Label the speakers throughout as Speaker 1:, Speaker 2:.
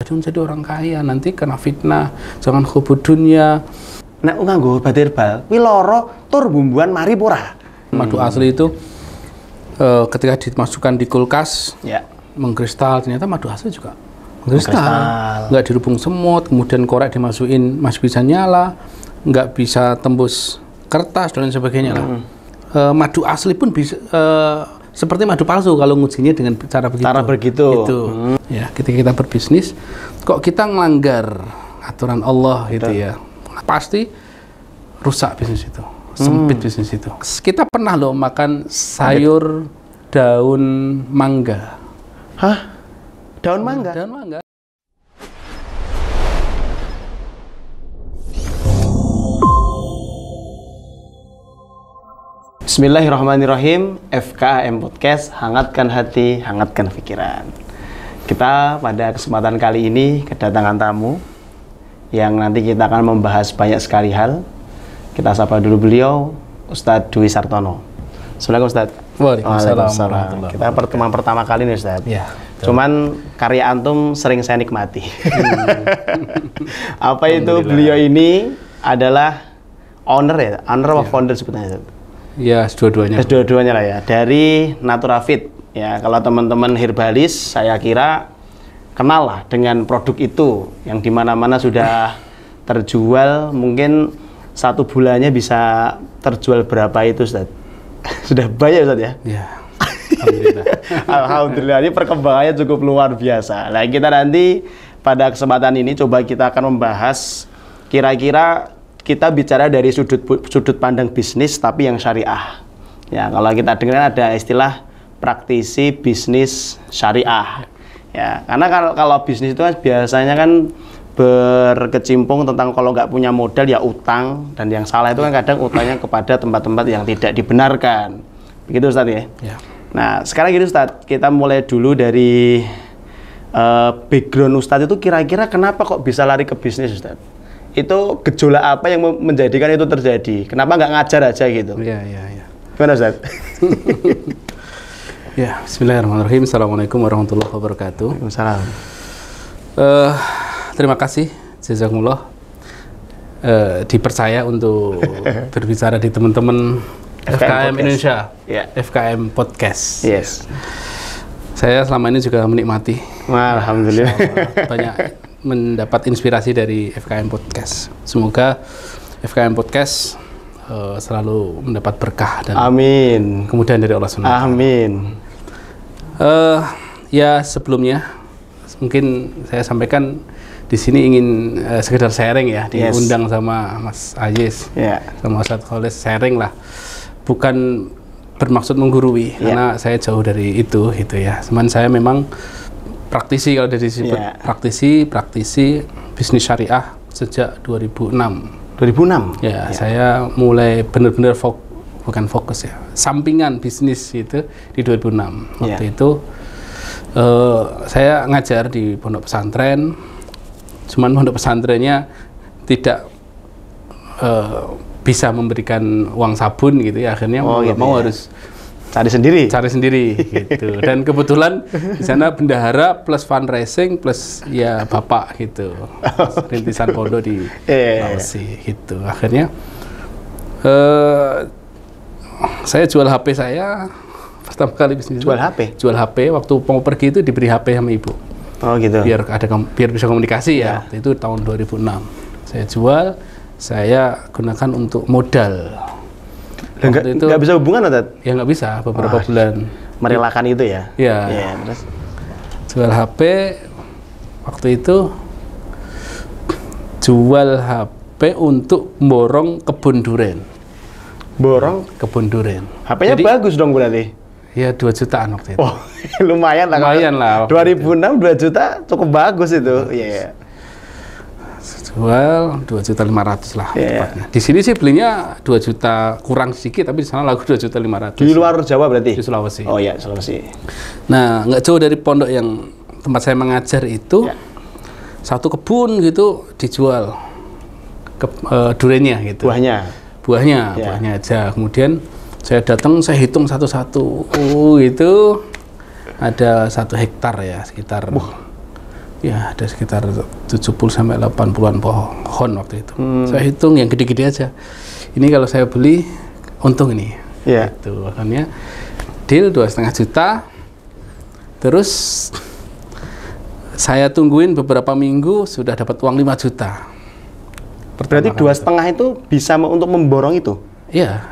Speaker 1: jadi orang kaya, nanti kena fitnah, jangan hubud dunia.
Speaker 2: Nek nganggo obat herbal, kuwi lara tur bumbuan mari ora.
Speaker 1: Madu asli itu ketika dimasukkan di kulkas, mengkristal, ternyata madu asli juga mengkristal. Nggak dirubung semut, kemudian korek dimasukin masih bisa nyala, nggak bisa tembus kertas dan sebagainya lah. Madu asli pun bisa seperti madu palsu kalau ngujinya dengan cara begitu.
Speaker 2: Cara begitu.
Speaker 1: Gitu. Ya, ketika kita berbisnis, kok kita ngelanggar aturan Allah gitu ya, pasti rusak bisnis itu, sempit bisnis itu. Kita pernah loh makan sayur daun mangga.
Speaker 2: Hah? Daun mangga?
Speaker 1: Daun mangga.
Speaker 2: Bismillahirrahmanirrahim. FKM Podcast, hangatkan hati, hangatkan pikiran. Kita pada kesempatan kali ini kedatangan tamu yang nanti kita akan membahas banyak sekali hal. Kita sapa dulu beliau, Ustadz Dwi Sartono. Assalamualaikum Ustadz.
Speaker 1: Waalaikumsalam.
Speaker 2: Kita pertemuan pertama kali nih Ustadz.
Speaker 1: Ya,
Speaker 2: cuman karya antum sering saya nikmati. Apa itu beliau ini adalah owner ya? Owner of founder sebetulnya Ustadz?
Speaker 1: Ya, dua-duanya.
Speaker 2: Dua-duanya lah ya. Dari Naturafit. Ya, kalau teman-teman herbalis, saya kira kenal lah dengan produk itu yang dimana-mana sudah terjual. Mungkin satu bulannya bisa terjual berapa itu, Ustaz? Sudah banyak, Ustaz ya?
Speaker 1: Ya. Alhamdulillah.
Speaker 2: Alhamdulillah, ini perkembangannya cukup luar biasa. Nah, kita nanti pada kesempatan ini coba kita akan membahas kira-kira kita bicara dari sudut pandang bisnis tapi yang syariah. Ya, kalau kita dengar ada istilah praktisi bisnis syariah. Ya, karena kalau bisnis itu kan biasanya kan berkecimpung tentang kalau nggak punya modal ya utang, dan yang salah itu kan kadang utangnya kepada tempat-tempat yang tidak dibenarkan. Begitu Ustadz ya? Ya. Nah, sekarang gini Ustadz, kita mulai dulu dari background Ustadz itu kira-kira kenapa kok bisa lari ke bisnis Ustadz? Itu gejolak apa yang menjadikan itu terjadi? Kenapa nggak ngajar aja gitu?
Speaker 1: Iya.
Speaker 2: Gimana Ustaz?
Speaker 1: Ya, bismillahirrahmanirrahim. Assalamualaikum warahmatullahi wabarakatuh.
Speaker 2: Waalaikumsalam.
Speaker 1: Terima kasih, jazakumullah, dipercaya untuk berbicara di teman-teman FKM Indonesia, FKM Podcast.
Speaker 2: Yes.
Speaker 1: Saya selama ini juga menikmati.
Speaker 2: Alhamdulillah.
Speaker 1: Banyak mendapat inspirasi dari FKM Podcast. Semoga FKM Podcast selalu mendapat berkah dan
Speaker 2: amin.
Speaker 1: Kemudian dari Allah SWT.
Speaker 2: Amin.
Speaker 1: Ya, sebelumnya mungkin saya sampaikan di sini ingin sekedar sharing ya, diundang sama Mas Ajis, sama Ustadz Kholis, sharing lah. Bukan bermaksud menggurui karena saya jauh dari itu gitu ya. Cuman saya memang praktisi, kalau dari disebut praktisi bisnis syariah sejak 2006.
Speaker 2: 2006?
Speaker 1: Ya, saya mulai benar-benar bukan fokus ya, sampingan bisnis itu di 2006. Waktu itu saya ngajar di pondok pesantren, cuman pondok pesantrennya tidak bisa memberikan uang sabun gitu ya, akhirnya mau harus cari sendiri gitu. Dan kebetulan di sana bendahara plus fundraising plus ya bapak gitu, rintisan pondok di Sulawesi gitu. Akhirnya saya jual HP saya pertama kali bisnis.
Speaker 2: Jual HP
Speaker 1: waktu mau pergi itu diberi HP sama ibu.
Speaker 2: Oh gitu.
Speaker 1: Biar bisa komunikasi ya. Waktu itu tahun 2006 saya jual, saya gunakan untuk modal.
Speaker 2: Nggak bisa hubungan atau?
Speaker 1: Ya nggak bisa, beberapa bulan.
Speaker 2: Merelakan itu ya?
Speaker 1: Iya. Terus jual HP, waktu itu jual HP untuk borong kebun duren.
Speaker 2: Borong?
Speaker 1: Kebun duren.
Speaker 2: HP-nya bagus dong berarti?
Speaker 1: Ya 2 jutaan waktu itu.
Speaker 2: Oh, lumayan lah. 2006 2 juta cukup bagus itu. Iya.
Speaker 1: Jual 2.500.000 lah tepatnya. Di sini sih belinya 2 juta kurang sedikit, tapi di sana laku 2.500.000.
Speaker 2: Di luar Jawa berarti?
Speaker 1: Di Sulawesi.
Speaker 2: Oh iya, Sulawesi.
Speaker 1: Nah, nggak jauh dari pondok yang tempat saya mengajar itu, satu kebun gitu dijual durennya gitu. Buahnya aja. Kemudian saya datang, saya hitung satu-satu. Itu ada 1 hektar ya, sekitar Ya, ada sekitar 70-80-an pohon waktu itu. Saya hitung yang gede-gede aja. Ini kalau saya beli, untung ini.
Speaker 2: Yeah.
Speaker 1: Itu makanya deal 2,5 juta. Terus saya tungguin beberapa minggu sudah dapat uang 5 juta.
Speaker 2: Berarti 2,5 itu bisa untuk memborong itu?
Speaker 1: Iya.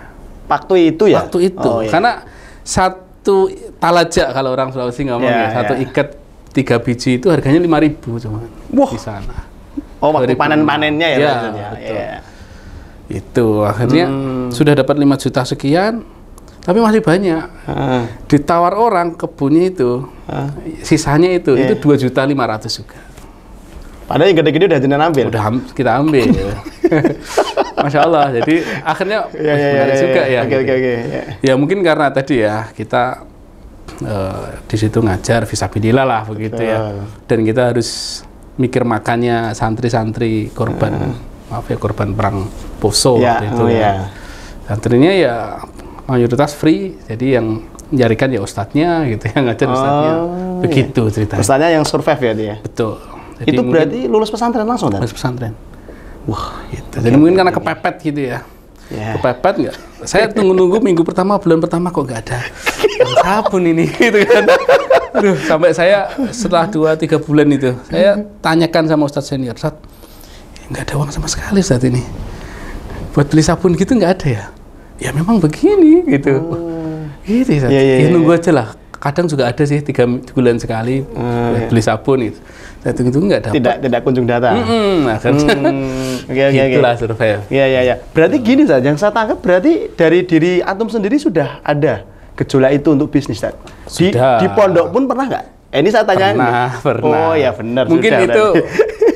Speaker 2: Waktu itu ya?
Speaker 1: Waktu itu. Oh, iya. Karena satu talaja kalau orang Sulawesi ngomong satu ikat 3 biji itu harganya 5.000 cuma di sana.
Speaker 2: Oh, waktu panen-panennya ya?
Speaker 1: Ya, itu akhirnya sudah dapat 5 juta sekian, tapi masih banyak. Ditawar orang kebunnya itu, sisanya itu 2.500.000 juga.
Speaker 2: Padahal yang gede-gede udah jenengan ambil?
Speaker 1: Udah kita ambil. Masya Allah, jadi akhirnya menarik juga ya.
Speaker 2: Oke.
Speaker 1: Ya mungkin karena tadi ya, kita di situ ngajar fisabilillah lah begitu ya. Dan kita harus mikir makannya santri-santri korban, maaf ya, korban perang Poso waktu itu ya. Santrinya ya mayoritas free, jadi yang menjarikan ya ustadznya gitu, yang ngajar ustadznya. Begitu ceritanya.
Speaker 2: Ustadznya yang survive ya dia?
Speaker 1: Betul. Jadi
Speaker 2: itu berarti lulus pesantren langsung kan?
Speaker 1: Lulus pesantren. Wah, gitu. Jadi mungkin karena kepepet gitu ya. Kepepet nggak? Saya tunggu-nunggu minggu pertama, bulan pertama kok nggak ada sabun ini, gitu kan. Aduh, sampai saya setelah 2-3 bulan itu, saya tanyakan sama Ustadz senior, Ustadz, nggak ada uang sama sekali Ustadz ini. Buat beli sabun gitu nggak ada ya? Ya memang begini, gitu. Gitu Ustadz. Ya nunggu aja lah. Kadang juga ada sih 3 bulan sekali beli sabun itu. Saya tunggu nggak dapat.
Speaker 2: Tidak kunjung datang.
Speaker 1: Akhirnya itulah survei.
Speaker 2: Iya. Berarti gini saja, yang saya tangkap berarti dari diri antum sendiri sudah ada gejolak itu untuk bisnis, Tad. Di pondok pun pernah nggak? Ini saya tanya.
Speaker 1: Pernah.
Speaker 2: Oh ya benar.
Speaker 1: Mungkin sudah, itu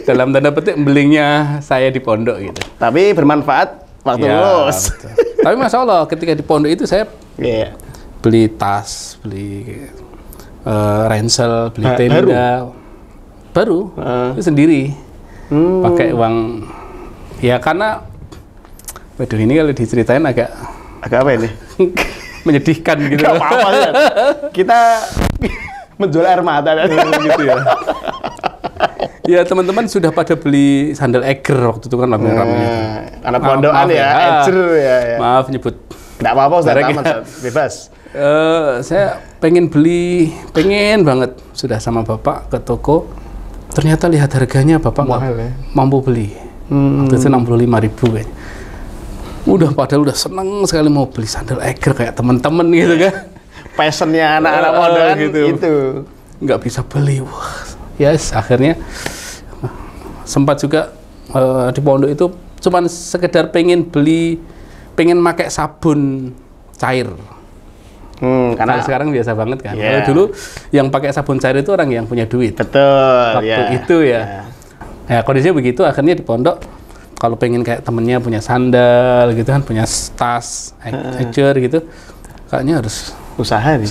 Speaker 1: dalam tanda petik belinya saya di pondok gitu.
Speaker 2: Tapi bermanfaat waktu lulus.
Speaker 1: Tapi masya Allah ketika di pondok itu saya beli tas, beli ransel, beli tenda. Baru itu sendiri pakai uang ya, karena waduh ini kalau diceritain agak
Speaker 2: apa ini
Speaker 1: menyedihkan gitu.
Speaker 2: Gak apa-apa ya. Kita menjual air mata
Speaker 1: gitu ya. Ya teman-teman sudah pada beli sandal Eiger waktu itu kan rame-ramenya.
Speaker 2: Anak pondokan ya, Eiger ya.
Speaker 1: Maaf nyebut.
Speaker 2: Nggak apa-apa Ustaz, bebas.
Speaker 1: Saya pengen banget sudah sama bapak ke toko. Ternyata lihat harganya bapak nggak mampu beli. Waktu itu 65.000 kayaknya. Padahal udah seneng sekali mau beli sandal Eiger kayak temen-temen gitu kan.
Speaker 2: Passionnya anak-anak pondokan gitu. Itu
Speaker 1: nggak bisa beli. Wah, yes, akhirnya sempat juga di pondok itu cuman sekedar pengen pakai sabun cair. Karena sekarang biasa banget kan. Kalau dulu yang pakai sabun cair itu orang yang punya duit.
Speaker 2: Betul.
Speaker 1: Waktu itu ya. Ya kondisinya begitu. Akhirnya di pondok kalau pengen kayak temennya punya sandal gitu kan, punya tas, Eiger gitu, kayaknya harus
Speaker 2: usaha nih.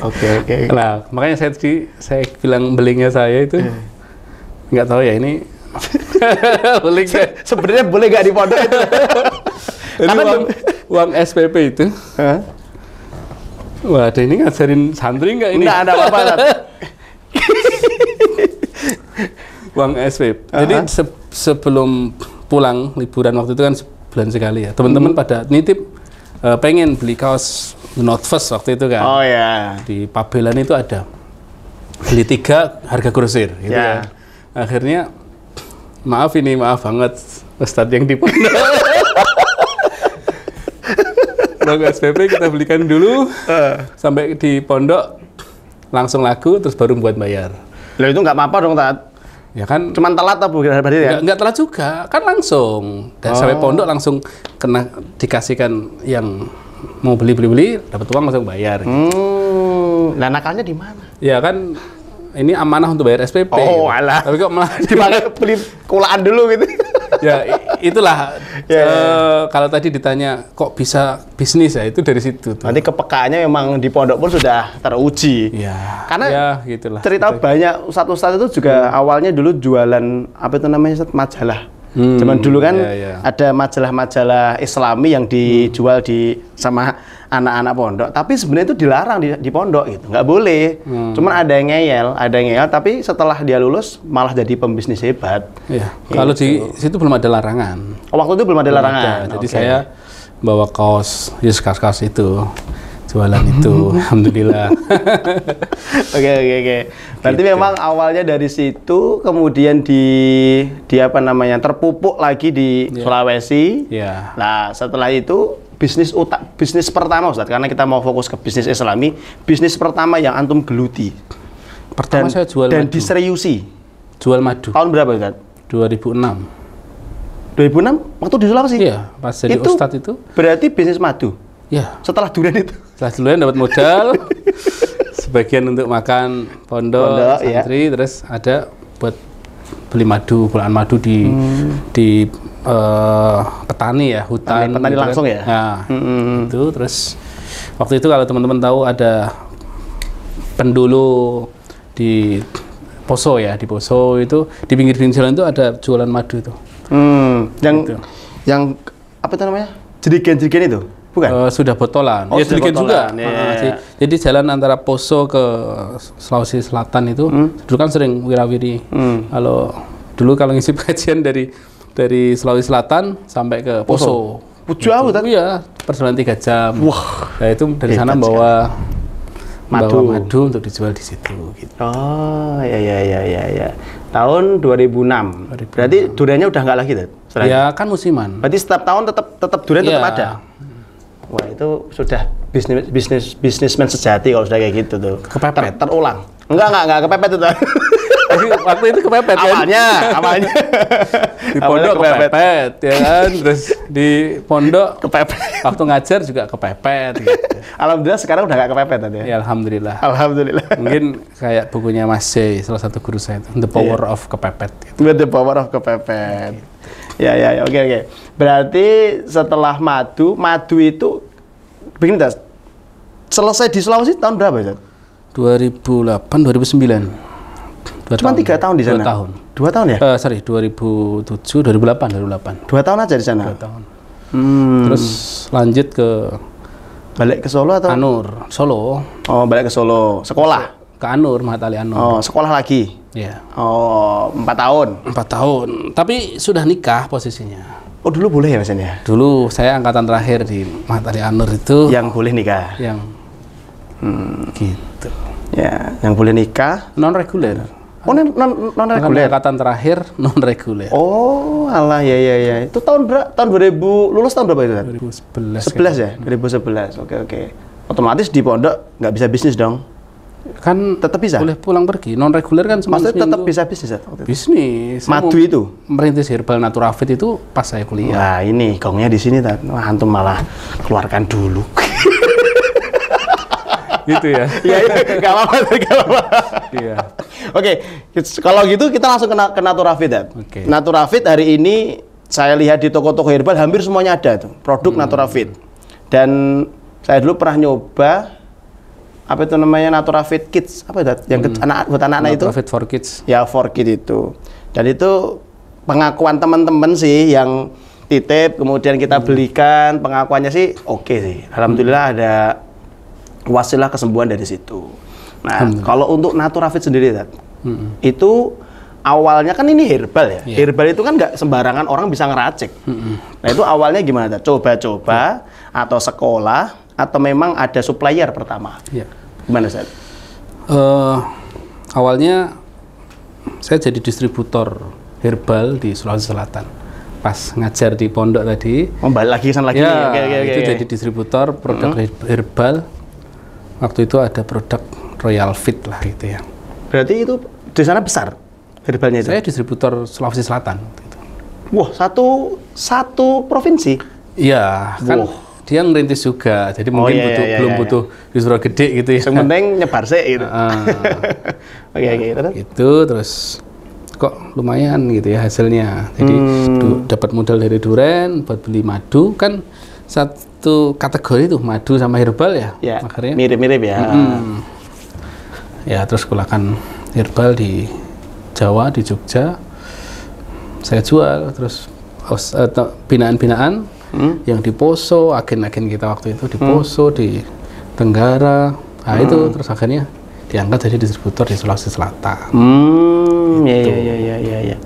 Speaker 2: Oke.
Speaker 1: Nah makanya saya bilang belinya saya itu nggak tahu ya ini. Boleh nggak?
Speaker 2: Sebenarnya boleh nggak di pondok itu?
Speaker 1: Karena uang SPP itu. Wah, ada ini ngajarin santri nggak ini?
Speaker 2: Nggak ada apa-apa.
Speaker 1: Uang SPP. Jadi sebelum pulang liburan waktu itu kan sebulan sekali ya. Teman-teman pada nitip pengen beli kaos North Face waktu itu kan.
Speaker 2: Oh ya.
Speaker 1: Di Pabelan itu ada. Beli 3 harga grosir gitu ya. Akhirnya maaf banget Ustadz yang di pondok. Uang SPP kita belikan dulu, sampai di pondok langsung laku, terus baru buat bayar.
Speaker 2: Loh itu nggak apa-apa dong, Tat?
Speaker 1: Ya kan.
Speaker 2: Cuman telat apa berarti ya?
Speaker 1: Nggak telat juga, kan langsung. Dan sampai pondok langsung kena dikasihkan yang mau beli, dapat uang langsung bayar.
Speaker 2: Nah nakalnya di mana?
Speaker 1: Ya kan, ini amanah untuk bayar SPP.
Speaker 2: Oh alah.
Speaker 1: Tapi kok malah
Speaker 2: dipakai beli kulaan dulu gitu.
Speaker 1: Ya itulah kalau tadi ditanya kok bisa bisnis ya itu dari situ tuh.
Speaker 2: Nanti kepekaannya memang di pondok pun sudah teruji.
Speaker 1: Ya.
Speaker 2: Karena
Speaker 1: gitulah.
Speaker 2: Cerita banyak ustadz itu juga awalnya dulu jualan apa itu namanya majalah. Zaman dulu kan ada majalah-majalah Islami yang dijual sama anak-anak pondok, tapi sebenarnya itu dilarang di pondok gitu, nggak boleh. Cuman ada yang ngeyel, tapi setelah dia lulus malah jadi pembisnis hebat.
Speaker 1: Iya. Gitu. Kalau di situ belum ada larangan.
Speaker 2: Waktu itu belum ada larangan.
Speaker 1: Jadi saya bawa kaos, kaos itu. Jualan itu, alhamdulillah.
Speaker 2: Oke. Berarti gitu. Memang awalnya dari situ, kemudian terpupuk lagi di Sulawesi. Nah, setelah itu bisnis pertama, Ustadz, karena kita mau fokus ke bisnis Islami, bisnis pertama yang antum geluti.
Speaker 1: Pertama saya jual
Speaker 2: dan
Speaker 1: madu.
Speaker 2: Diseriusi.
Speaker 1: Jual madu.
Speaker 2: Tahun berapa, Ustadz?
Speaker 1: 2006.
Speaker 2: 2006 waktu di Sulawesi?
Speaker 1: Iya, pas jadi Ustadz itu.
Speaker 2: Berarti bisnis madu.
Speaker 1: Ya.
Speaker 2: Setelah durian itu.
Speaker 1: Setelah durian dapat modal, sebagian untuk makan pondok santri, terus ada buat beli madu, pulaan madu di petani ya, hutan.
Speaker 2: Petani gitu langsung kan. Ya.
Speaker 1: Nah, itu terus waktu itu kalau teman-teman tahu ada pendulu di Poso ya, di Poso itu di pinggir jalan itu ada jualan madu itu.
Speaker 2: Yang apa itu namanya? Jerigen-jerigen itu? Bukan?
Speaker 1: Sudah botolan. Ya sedikit juga. Jadi jalan antara Poso ke Sulawesi Selatan itu dulu kan sering wirawiri. Kalau ngisi kajian dari Sulawesi Selatan sampai ke Poso.
Speaker 2: Jauh kan?
Speaker 1: Iya, perjalanan 3 jam.
Speaker 2: Wah.
Speaker 1: Nah, itu dari sana bawa madu untuk dijual di situ gitu.
Speaker 2: Oh, ya. Tahun 2006. Berarti duriannya udah nggak lagi, tuh?
Speaker 1: Ya, kan musiman.
Speaker 2: Berarti setiap tahun tetap durian tetap ada. Wah, itu sudah bisnismen sejati kalau sudah kayak gitu tuh.
Speaker 1: Kepepet.
Speaker 2: Terulang. Enggak kepepet itu.
Speaker 1: Waktu itu kepepet kan?
Speaker 2: Awalnya.
Speaker 1: Di pondok kepepet, ya kan? Terus di pondok
Speaker 2: kepepet.
Speaker 1: Waktu ngajar juga kepepet. Gitu.
Speaker 2: Alhamdulillah sekarang udah nggak kepepet tadi ya?
Speaker 1: Ya, alhamdulillah.
Speaker 2: Alhamdulillah.
Speaker 1: Mungkin kayak bukunya Mas J, salah satu guru saya itu, The Power of Kepepet. Gitu.
Speaker 2: The Power of Kepepet. Ya, oke. Berarti setelah madu itu begini, Tas. Selesai di Sulawesi tahun berapa, Ustaz?
Speaker 1: 2008, 2009.
Speaker 2: Cuma 3 tahun di sana? 2 tahun ya?
Speaker 1: 2007, 2008.
Speaker 2: 2 tahun aja di sana?
Speaker 1: 2 tahun. Terus lanjut
Speaker 2: balik ke Solo atau?
Speaker 1: Anur, Solo.
Speaker 2: Oh, balik ke Solo. Sekolah?
Speaker 1: Ke Anur, Mahat Ali Anur.
Speaker 2: Oh, sekolah lagi?
Speaker 1: Iya.
Speaker 2: Oh, 4 tahun?
Speaker 1: 4 tahun. Tapi sudah nikah posisinya.
Speaker 2: Oh, dulu boleh ya Mas ya?
Speaker 1: Dulu saya angkatan terakhir di Mahat Ali Anur itu.
Speaker 2: Yang boleh nikah?
Speaker 1: Yang gitu.
Speaker 2: Ya, yang boleh nikah?
Speaker 1: Non-reguler.
Speaker 2: Oh, non-reguler?
Speaker 1: Angkatan terakhir non-reguler.
Speaker 2: Oh, alah, ya. Itu tahun 2000, lulus tahun berapa itu?
Speaker 1: 2011.
Speaker 2: 11 ya? 2011, oke. Otomatis di pondok nggak bisa bisnis dong?
Speaker 1: Kan
Speaker 2: tetap bisa?
Speaker 1: Boleh pulang pergi, non-reguler kan semua.
Speaker 2: Maksudnya tetap bisa bisnis?
Speaker 1: Bisnis.
Speaker 2: Madu itu?
Speaker 1: Merintis herbal Naturafit itu pas saya kuliah.
Speaker 2: Wah, ini gongnya di sini, wah, antum malah keluarkan dulu.
Speaker 1: Gitu ya?
Speaker 2: Iya, nggak apa-apa.
Speaker 1: Iya.
Speaker 2: Oke, kalau gitu kita langsung ke Naturafit ya.
Speaker 1: Okay.
Speaker 2: Naturafit hari ini saya lihat di toko-toko herbal hampir semuanya ada tuh produk Naturafit. Dan saya dulu pernah nyoba apa itu namanya Naturafit Kids, apa itu? Yang buat anak-anak itu?
Speaker 1: Naturafit for Kids.
Speaker 2: Ya, for Kids itu. Dan itu pengakuan teman-teman sih yang titip, kemudian kita belikan, pengakuannya sih oke sih. Alhamdulillah ada wasilah kesembuhan dari situ. Nah, kalau untuk Naturafit sendiri, itu awalnya kan ini herbal ya. Yeah. Herbal itu kan nggak sembarangan orang bisa ngeracik. Nah, itu awalnya gimana? Coba-coba atau sekolah atau memang ada supplier pertama?
Speaker 1: Yeah.
Speaker 2: Gimana, Ustaz?
Speaker 1: Awalnya saya jadi distributor herbal di Sulawesi Selatan. Pas ngajar di pondok tadi.
Speaker 2: Balik lagi sana lagi.
Speaker 1: Ya, itu jadi distributor produk herbal. Waktu itu ada produk Royal Fit lah gitu ya.
Speaker 2: Berarti itu di sana besar herbalnya itu?
Speaker 1: Saya distributor Sulawesi Selatan. Gitu.
Speaker 2: Wah, satu provinsi?
Speaker 1: Iya, kan dia ngerintis juga. Jadi mungkin belum butuh disuruh gede gitu ya.
Speaker 2: Yang penting nyebar sih gitu. Oke.
Speaker 1: Itu terus kok lumayan gitu ya hasilnya. Jadi dapat modal dari duren buat beli madu kan. Satu kategori tuh madu sama herbal ya, makanya
Speaker 2: mirip-mirip ya.
Speaker 1: Ya terus kulakan herbal di Jawa, di Jogja, saya jual, terus binaan-binaan yang di Poso, agen-agen kita waktu itu di Poso, di Tenggara, nah itu terus akhirnya diangkat jadi distributor di Sulawesi Selatan.
Speaker 2: Ya.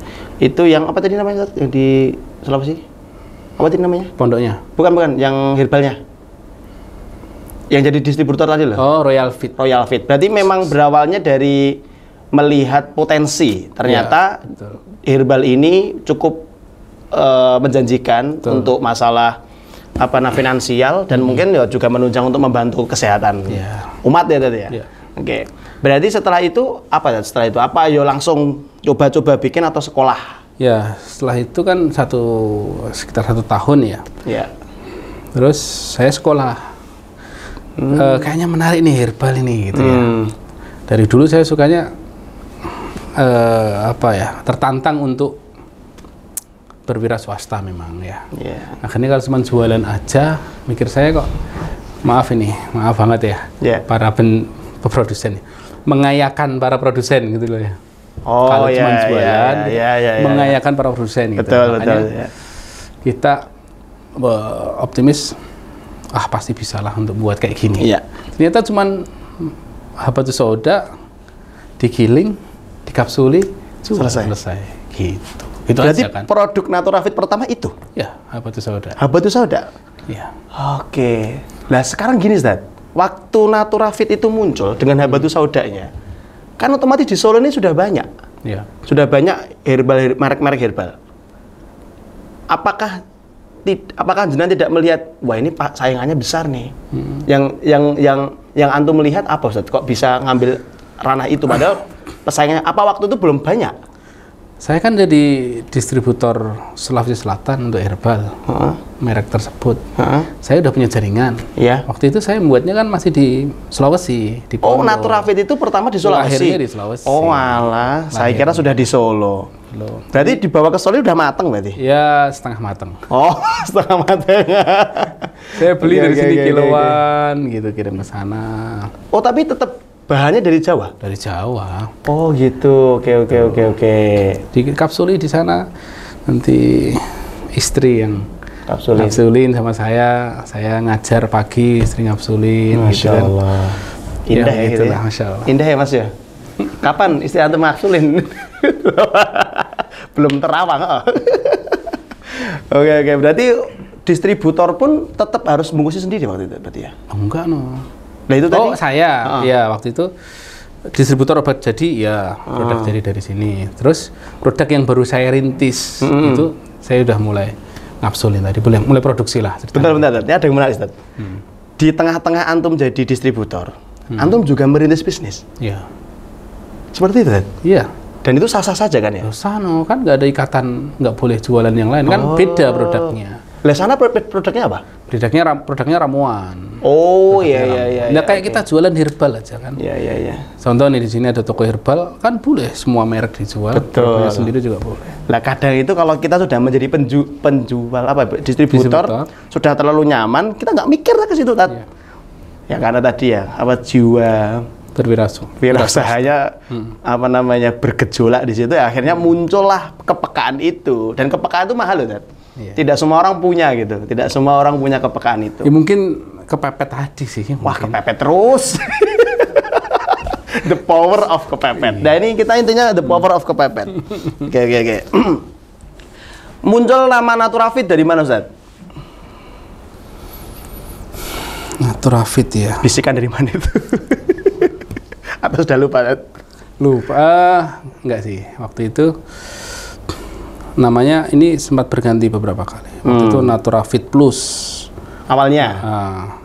Speaker 2: Itu yang apa tadi namanya, yang di Sulawesi? Apa tadi namanya?
Speaker 1: Pondoknya?
Speaker 2: Bukan, yang herbalnya. Yang jadi distributor tadi loh.
Speaker 1: Oh, Royal Fit.
Speaker 2: Royal Fit. Berarti memang berawalnya dari melihat potensi. Ternyata herbal ini cukup menjanjikan untuk masalah finansial dan mungkin juga menunjang untuk membantu kesehatan umat ya tadi ya. Oke. Berarti setelah itu apa? Ayo langsung coba-coba bikin atau sekolah?
Speaker 1: Ya, setelah itu kan sekitar 1 tahun ya.
Speaker 2: Ya.
Speaker 1: Terus saya sekolah. Kayaknya menarik nih herbal ini gitu ya. Dari dulu saya sukanya tertantang untuk berwira swasta memang ya. Akhirnya kalau cuma jualan aja, mikir saya kok maaf banget ya, para produsen, mengayakan para produsen gitu loh ya. Kalau cuma jualan, mengayakan para produsen gitu.
Speaker 2: Betul.
Speaker 1: Kita optimis, pasti bisa lah untuk buat kayak gini. Ternyata cuma habatus sauda, digiling, dikapsuli, selesai. Gitu.
Speaker 2: Berarti kan produk Naturafit pertama itu?
Speaker 1: Ya, habatus sauda.
Speaker 2: Habatus sauda?
Speaker 1: Iya.
Speaker 2: Oke. Nah sekarang gini Ustaz, waktu Naturafit itu muncul dengan habatus saudanya, kan otomatis di Solo ini sudah banyak.
Speaker 1: Iya.
Speaker 2: Sudah banyak merek-merek herbal. Apakah jenengan tidak melihat, wah ini saingannya besar nih? Yang antum melihat apa Ustaz? Kok bisa ngambil ranah itu padahal pesaingnya waktu itu belum banyak?
Speaker 1: Saya kan jadi distributor Sulawesi Selatan untuk herbal, merek tersebut. Saya udah punya jaringan. Waktu itu saya membuatnya kan masih di Sulawesi, di Pondok.
Speaker 2: Naturafit itu pertama di Sulawesi?
Speaker 1: Akhirnya di Sulawesi.
Speaker 2: Alah, saya kira sudah di Solo. Berarti dibawa ke Solo udah mateng berarti?
Speaker 1: Ya, setengah mateng.
Speaker 2: Setengah mateng.
Speaker 1: Saya beli dari sini kiloan, gitu, kirim ke sana.
Speaker 2: Tapi tetap bahannya dari Jawa?
Speaker 1: Dari Jawa.
Speaker 2: Oh gitu, oke.
Speaker 1: Dikapsuli di sana, nanti istri yang ngapsulin sama saya ngajar pagi, istri ngapsulin.
Speaker 2: Masya Allah. Indah ya gitu ya?
Speaker 1: Masya Allah.
Speaker 2: Indah ya Mas ya? Kapan istri antum ngapsulin? Belum terawang. Oke, berarti distributor pun tetap harus bungkusi sendiri waktu itu berarti ya?
Speaker 1: Enggak
Speaker 2: Nah itu tadi?
Speaker 1: Saya, ya waktu itu distributor obat jadi ya produk jadi dari sini. Terus produk yang baru saya rintis itu saya udah mulai ngapsulin tadi, mulai produksi lah.
Speaker 2: Bentar, ada yang menarik Ustaz. Di tengah-tengah antum jadi distributor, antum juga merintis bisnis?
Speaker 1: Iya.
Speaker 2: Seperti itu Ustaz?
Speaker 1: Iya.
Speaker 2: Dan itu sah-sah saja kan ya?
Speaker 1: Sah kan nggak ada ikatan, nggak boleh jualan yang lain, kan beda produknya.
Speaker 2: Lah sana produknya apa?
Speaker 1: Produknya ramuan.
Speaker 2: Iya.
Speaker 1: Nah kayak kita jualan herbal aja kan.
Speaker 2: Iya.
Speaker 1: Contoh nih di sini ada toko herbal, kan boleh semua merek dijual.
Speaker 2: Betul.
Speaker 1: Sendiri juga boleh.
Speaker 2: Lah kadang itu kalau kita sudah menjadi penjual distributor, sudah terlalu nyaman, kita nggak mikir ke situ Tat. Ya karena tadi ya jiwa wirausaha bergejolak di situ, akhirnya muncullah kepekaan itu, dan kepekaan itu mahal loh Tat. Tidak semua orang punya gitu. Tidak semua orang punya kepekaan itu.
Speaker 1: Ya mungkin kepepet tadi sih.
Speaker 2: Wah, kepepet terus. The power of kepepet. Nah ini kita intinya the power of kepepet. Oke. Muncul nama Naturafit dari mana Ustaz?
Speaker 1: Naturafit ya.
Speaker 2: Bisikan dari mana itu? Atau sudah lupa?
Speaker 1: Enggak sih. Waktu itu namanya ini sempat berganti beberapa kali. Waktu itu Naturafit Plus.
Speaker 2: Awalnya?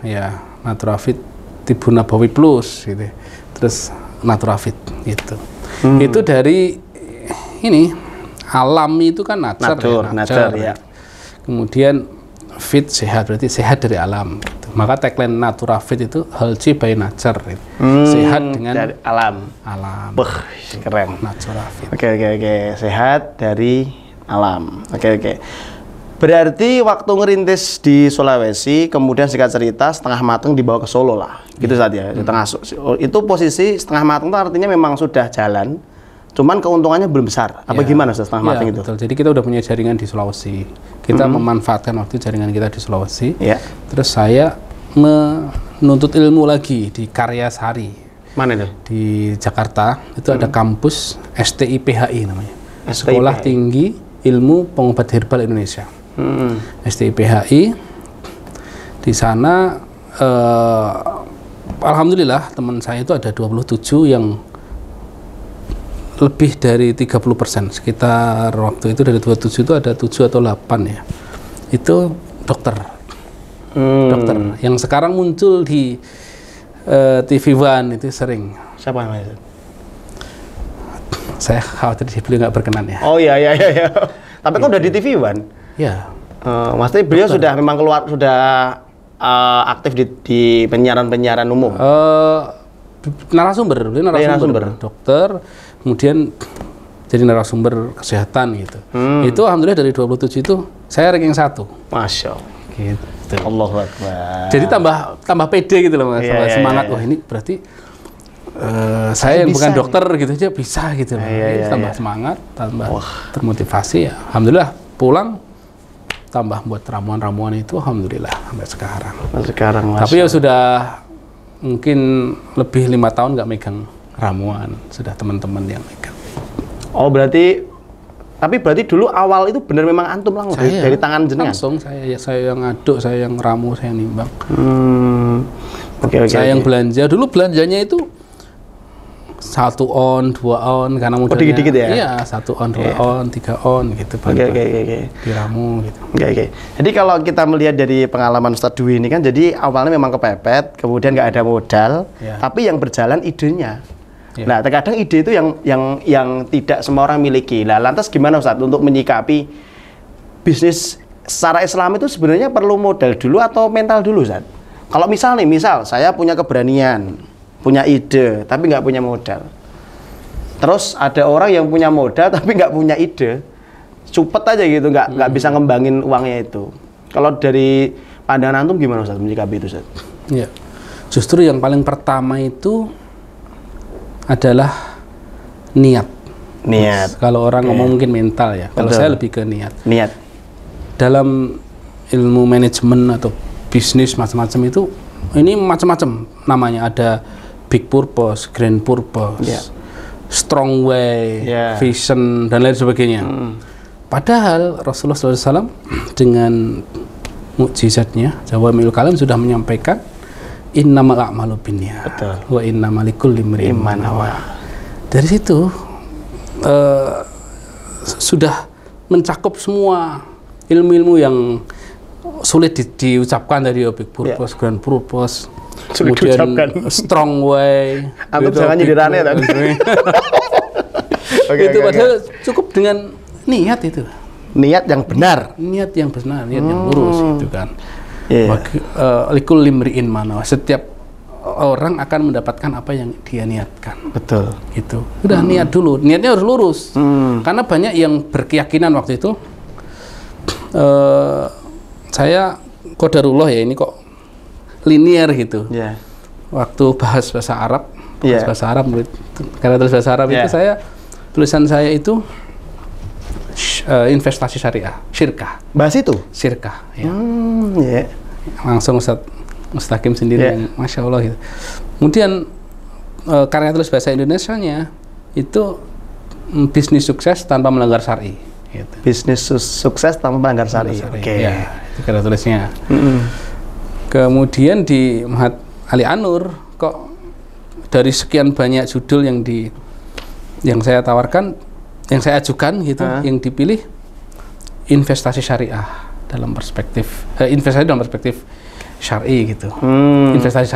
Speaker 1: Ya, Naturafit Tibu Nabawi Plus gitu. Terus Naturafit gitu. Itu dari ini alam itu kan nature ya. Kemudian fit sehat, berarti sehat dari alam. Gitu. Maka tagline Naturafit itu healthy by nature. Gitu. Sehat dengan
Speaker 2: dari alam. Keren.
Speaker 1: Naturafit.
Speaker 2: Oke. Sehat dari alam. Oke. Berarti waktu ngerintis di Sulawesi, kemudian singkat cerita setengah matang dibawa ke Solo lah. Gitu saja. Itu posisi setengah matang itu artinya memang sudah jalan, cuman keuntungannya belum besar. Apa gimana setengah mateng itu?
Speaker 1: Betul. Jadi kita udah punya jaringan di Sulawesi. Kita memanfaatkan waktu jaringan kita di Sulawesi. Terus saya menuntut ilmu lagi di Karyasari.
Speaker 2: Mana itu?
Speaker 1: Di Jakarta. Itu ada kampus STIPHI namanya. Sekolah Tinggi Ilmu Pengobat Herbal Indonesia. STIPHI. Di sana alhamdulillah teman saya itu ada 27 yang lebih dari 30%, sekitar waktu itu dari 27 itu ada 7 atau 8 ya, itu dokter. Dokter yang sekarang muncul di TV One itu sering.
Speaker 2: Siapa namanya?
Speaker 1: Saya khawatir beliau nggak berkenan ya.
Speaker 2: Oh iya. Tapi kok udah di TV One?
Speaker 1: Ya.
Speaker 2: Maksudnya beliau sudah memang keluar, sudah aktif di penyiaran umum?
Speaker 1: Narasumber dokter, kemudian jadi narasumber kesehatan gitu. Itu alhamdulillah dari 27 itu saya ranking 1.
Speaker 2: Masya Allah.
Speaker 1: Gitu.
Speaker 2: Allahu Akbar.
Speaker 1: Jadi tambah pede gitu loh Mas, semangat. Wah ini berarti saya yang bukan dokter gitu aja bisa gitu loh. Tambah semangat, tambah termotivasi ya. Alhamdulillah pulang tambah buat ramuan-ramuan itu alhamdulillah sampai sekarang. Tapi ya sudah mungkin lebih 5 tahun nggak megang ramuan, sudah teman-teman yang megang.
Speaker 2: Oh berarti dulu awal itu benar memang antum langsung dari tangan jenengan?
Speaker 1: Langsung saya yang ngaduk, saya yang ramu, saya yang nimbang.
Speaker 2: Saya
Speaker 1: yang belanja, dulu belanjanya itu 1 on, 2 on karena modalnya.
Speaker 2: Dikit-dikit ya?
Speaker 1: Iya, 1 on, 2 on, 3 on gitu. Diramu gitu.
Speaker 2: Jadi kalau kita melihat dari pengalaman Ustadz Dwi ini kan, jadi awalnya memang kepepet, kemudian nggak ada modal, tapi yang berjalan idenya. Nah, terkadang ide itu yang tidak semua orang miliki. Nah, lantas gimana Ustadz untuk menyikapi bisnis secara Islam itu sebenarnya perlu modal dulu atau mental dulu Ustadz? Kalau misal saya punya keberanian, punya ide tapi nggak punya modal, terus ada orang yang punya modal tapi nggak punya ide, cupet aja gitu, nggak bisa ngembangin uangnya itu. Kalau dari pandangan antum gimana Ustaz menyikapi itu Ustaz?
Speaker 1: Ya, justru yang paling pertama itu adalah niat. Kalau orang ngomong mungkin mental ya. Kalau saya lebih ke niat. Dalam ilmu manajemen atau bisnis macam-macam itu, ini macam-macam namanya, ada big purpose, grand purpose, strong way, vision dan lain sebagainya. Padahal Rasulullah SAW dengan mukjizatnya Jawami'ul Kalim sudah menyampaikan innamal a'malu binniyat wa innamal likulli imri'in ma nawa. Dari situ sudah mencakup semua ilmu-ilmu yang sulit diucapkan dari big purpose, grand purpose, kemudian strong way.
Speaker 2: Antum jangan nyindirannya tadi.
Speaker 1: Itu padahal cukup dengan niat itu.
Speaker 2: Niat yang benar.
Speaker 1: Niat yang lurus itu kan. Likul limri'in mana. Setiap orang akan mendapatkan apa yang dia niatkan.
Speaker 2: Betul.
Speaker 1: Gitu. Udah niat dulu. Niatnya harus lurus. Karena banyak yang berkeyakinan waktu itu. Saya qadarullah ya, ini kok linear gitu. Waktu bahas bahasa Arab, karena tulis bahasa Arab itu tulisan saya itu investasi syariah, syirkah.
Speaker 2: Bahas itu?
Speaker 1: Syirkah. Langsung Ustaz Hakim sendiri yang Masya Allah gitu. Kemudian karya tulis bahasa Indonesianya itu bisnis sukses tanpa melanggar syar'i. Gitu.
Speaker 2: Bisnis sukses tanpa melanggar syar'i.
Speaker 1: Ya, itu karya tulisnya. Kemudian di Mahat Ali Anur, kok dari sekian banyak judul yang saya tawarkan, yang saya ajukan gitu, yang dipilih investasi syariah dalam perspektif syar'i gitu. Investasi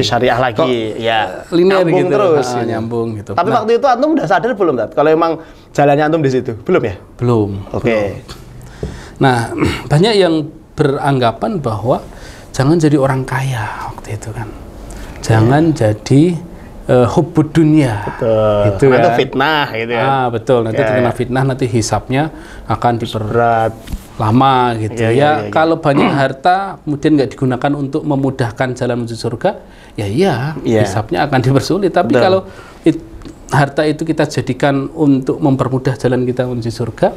Speaker 1: syariah lagi.
Speaker 2: Ya.
Speaker 1: Linear
Speaker 2: nyambung
Speaker 1: gitu.
Speaker 2: Terus.
Speaker 1: Nyambung gitu.
Speaker 2: Tapi waktu itu antum udah sadar belum, Tat? Kalau emang jalannya antum di situ? Belum ya?
Speaker 1: Belum.
Speaker 2: Oke.
Speaker 1: Nah, banyak yang beranggapan bahwa jangan jadi orang kaya waktu itu kan. Jangan jadi hubbud dunia.
Speaker 2: Betul.
Speaker 1: Gitu
Speaker 2: kan. Itu fitnah gitu ya.
Speaker 1: Betul. Nanti terkena fitnah, nanti hisapnya akan diperberat lama gitu Kalau banyak harta kemudian nggak digunakan untuk memudahkan jalan menuju surga, hisapnya akan dipersulit. Tapi kalau harta itu kita jadikan untuk mempermudah jalan kita menuju surga,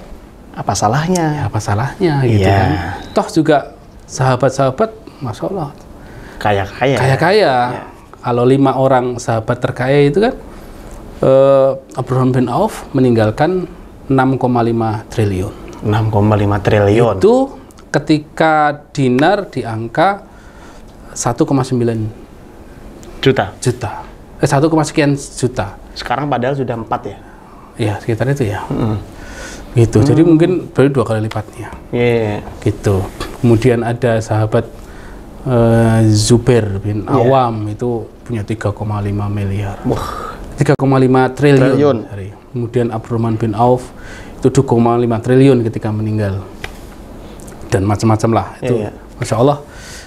Speaker 2: apa salahnya?
Speaker 1: Ya, apa salahnya gitu kan. Toh juga sahabat-sahabat, Masya Allah, kaya-kaya. Ya. Kalau 5 orang sahabat terkaya itu kan, Abdurrahman bin Auf meninggalkan 6,5 triliun.
Speaker 2: 6,5 triliun.
Speaker 1: Itu ketika dinar di angka 1,9 juta. 1, sekian juta.
Speaker 2: Sekarang padahal sudah 4 ya?
Speaker 1: Iya, sekitar itu ya. Gitu. Jadi mungkin baru 2 kali lipatnya. Gitu. Kemudian ada sahabat Zubair bin Awam, itu punya 3,5 miliar. 3,5 triliun. Kemudian Abdurrahman bin Auf itu 2,5 triliun ketika meninggal. Dan macam-macam lah. Itu Masya Allah,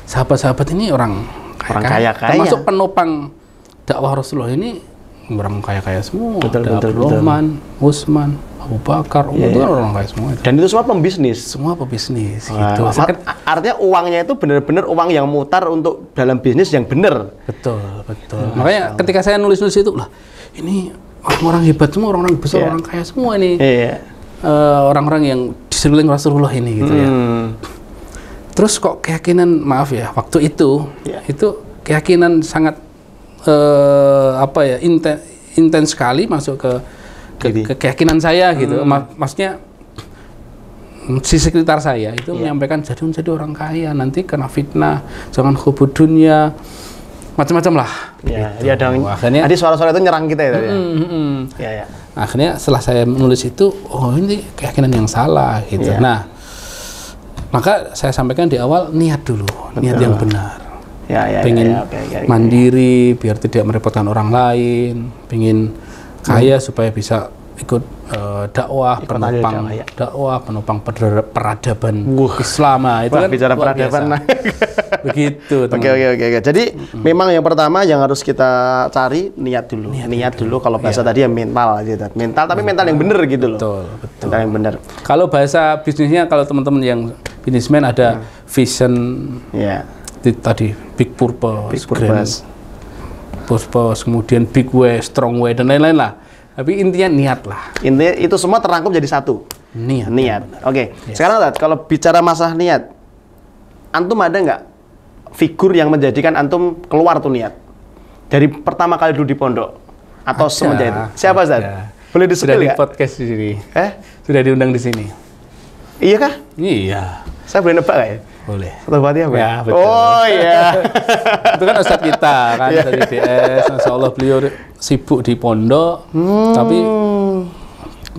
Speaker 1: sahabat-sahabat ini orang kaya-kaya. Termasuk penopang dakwah Rasulullah ini orang kaya-kaya semua. Abdurrahman, Utsman, Abu Bakar, Umar, itu kan orang kaya semua itu.
Speaker 2: Dan itu semua pembisnis.
Speaker 1: Semua pembisnis. Gitu.
Speaker 2: Artinya uangnya itu benar-benar uang yang mutar untuk dalam bisnis yang benar.
Speaker 1: Betul. Makanya ketika saya nulis-nulis itu, lah ini orang-orang hebat semua, orang-orang besar, orang kaya semua ini. Orang-orang yang di sekeliling Rasulullah ini gitu ya. Terus kok keyakinan, maaf ya, waktu itu keyakinan sangat intens sekali masuk ke keyakinan saya gitu. Maksudnya di sekitar saya itu menyampaikan jadi orang kaya, nanti kena fitnah, jangan hubud dunia, macam-macam lah.
Speaker 2: Gitu. Akhirnya tadi suara-suara itu nyerang kita ya tadi.
Speaker 1: Akhirnya setelah saya menulis itu, ini keyakinan yang salah gitu. Nah, maka saya sampaikan di awal, niat dulu, niat yang benar. Pengen mandiri biar tidak merepotkan orang lain, pengen kaya supaya bisa ikut dakwah, penopang peradaban Islam. Itu kan
Speaker 2: bicara peradaban.
Speaker 1: Begitu.
Speaker 2: Oke. Jadi memang yang pertama yang harus kita cari niat dulu. Niat dulu. Kalau bahasa tadi ya mental gitu. Mental, tapi mental yang benar gitu loh.
Speaker 1: Betul.
Speaker 2: Mental yang benar.
Speaker 1: Kalau bahasa bisnisnya, kalau teman-teman yang bisnismen ada vision. Tadi big purpose, grand purpose, kemudian big way, strong way, dan lain-lain lah. Tapi intinya niat lah.
Speaker 2: Intinya itu semua terangkum jadi satu. Niat. Oke. Sekarang kalau bicara masalah niat, antum ada nggak figur yang menjadikan antum keluar tuh niat dari pertama kali dulu di pondok atau semenjak itu? Siapa Ustaz? Boleh disebut nggak?
Speaker 1: Sudah di podcast di sini. Sudah diundang di sini.
Speaker 2: Iya kah?
Speaker 1: Iya.
Speaker 2: Saya boleh nebak nggak ya?
Speaker 1: Boleh.
Speaker 2: Atau berarti apa?
Speaker 1: Ya, betul.
Speaker 2: Oh iya.
Speaker 1: Itu kan Ustadz kita kan dari DS. Masya Allah beliau sibuk di pondok, tapi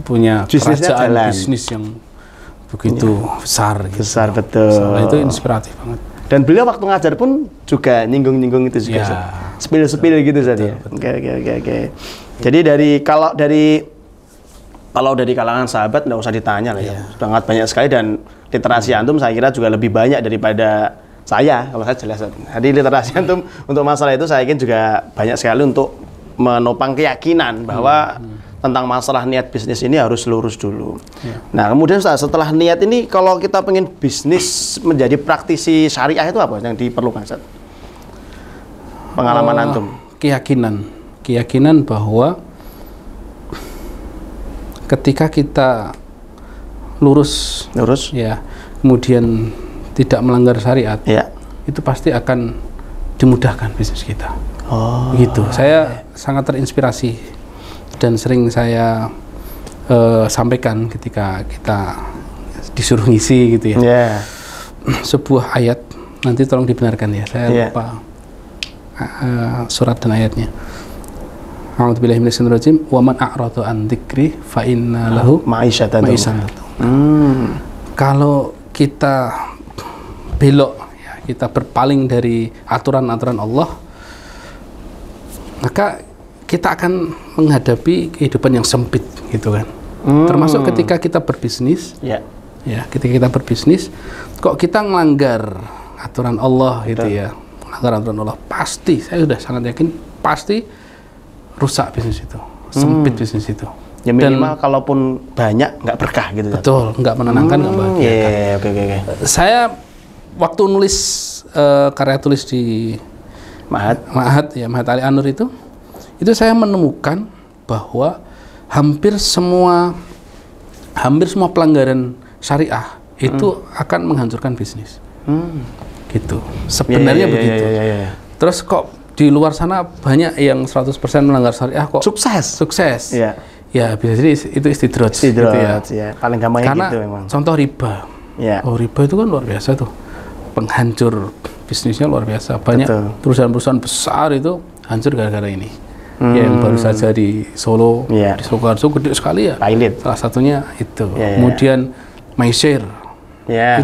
Speaker 1: punya kerajaan bisnis yang begitu besar. Gitu.
Speaker 2: Besar betul.
Speaker 1: Itu inspiratif banget.
Speaker 2: Dan beliau waktu ngajar pun juga nyinggung-nyinggung itu juga. Spill-spill gitu saja. Oke. Jadi kalau dari kalangan sahabat nggak usah ditanya lah ya. Sangat banyak sekali, dan literasi antum saya kira juga lebih banyak daripada saya, kalau saya jelas. Jadi literasi antum untuk masalah itu saya yakin juga banyak sekali untuk menopang keyakinan bahwa tentang masalah niat bisnis ini harus lurus dulu. Nah kemudian setelah niat ini, kalau kita pengen bisnis menjadi praktisi syariah itu apa yang diperlukan, Ustaz? Pengalaman antum?
Speaker 1: Keyakinan bahwa ketika kita lurus ya, kemudian tidak melanggar syariat, itu pasti akan dimudahkan bisnis kita. Gitu. Saya sangat terinspirasi dan sering saya sampaikan ketika kita disuruh ngisi gitu ya. Sebuah ayat, nanti tolong dibenarkan ya, saya lupa surat dan ayatnya. A'udzubillahi minasyaitonir rajim. Wa man a'rada an dzikri fa inna lahu ma'isyatan. Kalau kita belok ya, kita berpaling dari aturan-aturan Allah, maka kita akan menghadapi kehidupan yang sempit gitu kan. Termasuk ketika kita berbisnis. Ketika kita berbisnis, kok kita ngelanggar aturan Allah gitu ya. Melanggar aturan Allah, pasti, saya sudah sangat yakin pasti rusak bisnis itu, sempit bisnis itu.
Speaker 2: Ya minimal kalaupun banyak nggak berkah gitu.
Speaker 1: Betul, nggak menenangkan, nggak bahagia.
Speaker 2: Oke.
Speaker 1: Saya waktu nulis karya tulis di Ma'had Ali An-Nur itu saya menemukan bahwa hampir semua pelanggaran syariah itu akan menghancurkan bisnis. Gitu. Sebenarnya begitu. Terus kok di luar sana banyak yang 100% melanggar syariah kok sukses. Ya bisa jadi itu istidraj gitu ya.
Speaker 2: Paling gampangnya
Speaker 1: karena
Speaker 2: gitu memang.
Speaker 1: Contoh riba. Riba itu kan luar biasa tuh. Penghancur bisnisnya luar biasa. Banyak perusahaan-perusahaan besar itu hancur gara-gara ini. Yang baru saja di Solo, di Sukoharjo gede sekali ya.
Speaker 2: Pilot.
Speaker 1: Salah satunya itu. Kemudian Maisir.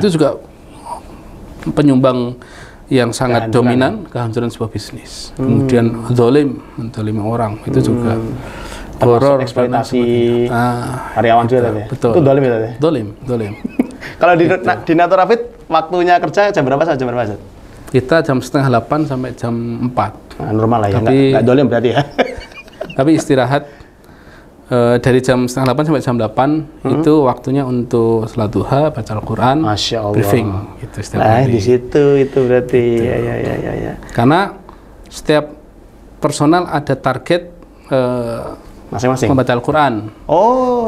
Speaker 1: Itu juga penyumbang yang sangat dominan kehancuran sebuah bisnis. Kemudian menzalimi orang itu juga horor,
Speaker 2: eksploitasi karyawan juga tadi.
Speaker 1: Betul.
Speaker 2: Itu dolim ya tadi.
Speaker 1: Dolim.
Speaker 2: Kalau di Naturafit waktunya kerja jam berapa saja?
Speaker 1: Kita jam 7:30 sampai jam 4.
Speaker 2: Nah, normal lah ya.
Speaker 1: Tapi
Speaker 2: nggak dolim berarti ya.
Speaker 1: Tapi istirahat dari jam 7:30 sampai jam 8 itu waktunya untuk salat duha, baca Al-Quran, briefing gitu setiap hari.
Speaker 2: Di situ itu berarti ya.
Speaker 1: Karena setiap personal ada target
Speaker 2: masing-masing
Speaker 1: membaca Al-Quran.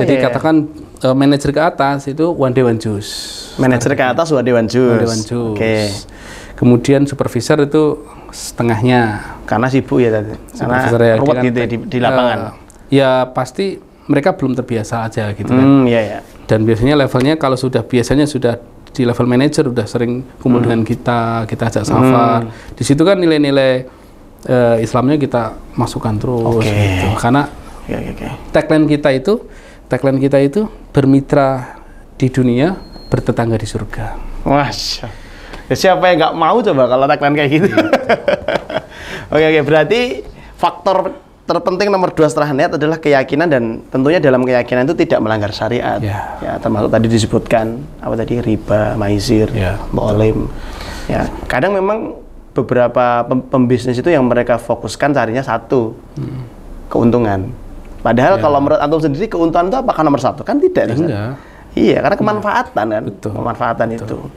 Speaker 1: Jadi katakan manajer ke atas itu one day one juice.
Speaker 2: Manajer ke atas one day one juice. Oke.
Speaker 1: Kemudian supervisor itu setengahnya.
Speaker 2: Karena sibuk ya tadi. Karena ruwet gitu di lapangan.
Speaker 1: Ya pasti mereka belum terbiasa aja gitu kan. Dan biasanya levelnya kalau biasanya sudah di level manajer udah sering kumpul dengan kita ajak safar. Di situ kan nilai-nilai Islamnya kita masukkan terus gitu. Karena tagline kita itu bermitra di dunia, bertetangga di surga.
Speaker 2: Masya. Siapa yang nggak mau coba kalau tagline kayak gitu? Oke, berarti faktor terpenting nomor 2 setelah niat adalah keyakinan, dan tentunya dalam keyakinan itu tidak melanggar syariat. Ya, termasuk tadi disebutkan riba, maisir, dolim. Ya, kadang memang beberapa pembisnis itu yang mereka fokuskan carinya satu, keuntungan. Padahal kalau menurut antum sendiri keuntungan itu apakah nomor 1? Kan tidak. Iya, karena kemanfaatan kan. Kemanfaatan itu.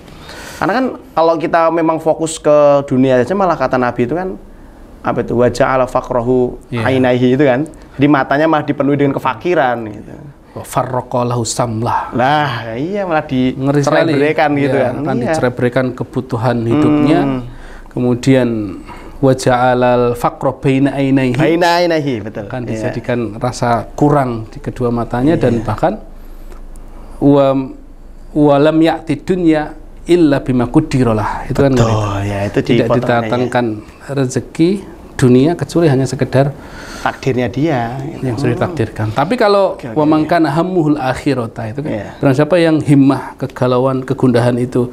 Speaker 2: Karena kan kalau kita memang fokus ke dunia saja, malah kata Nabi itu kan waja'ala faqrahu ainaihi itu kan. Jadi matanya malah dipenuhi dengan kefakiran gitu.
Speaker 1: Farraqalahu samlah.
Speaker 2: Lah, iya malah dicerai-beraikan gitu kan.
Speaker 1: Dicerai-beraikan kebutuhan hidupnya. Kemudian waja'alal faqra baina ainaihi.
Speaker 2: Betul.
Speaker 1: Kan dijadikan rasa kurang di kedua matanya, dan bahkan walam ya'ti dunya illa bima quddirolah. Itu kan
Speaker 2: itu
Speaker 1: tidak didatangkan rezeki dunia kecuali hanya sekedar
Speaker 2: takdirnya dia
Speaker 1: yang sudah ditakdirkan. Tapi kalau wamangkana hammuhul akhirata itu kan barang siapa yang himmah, kegalauan, kegundahan itu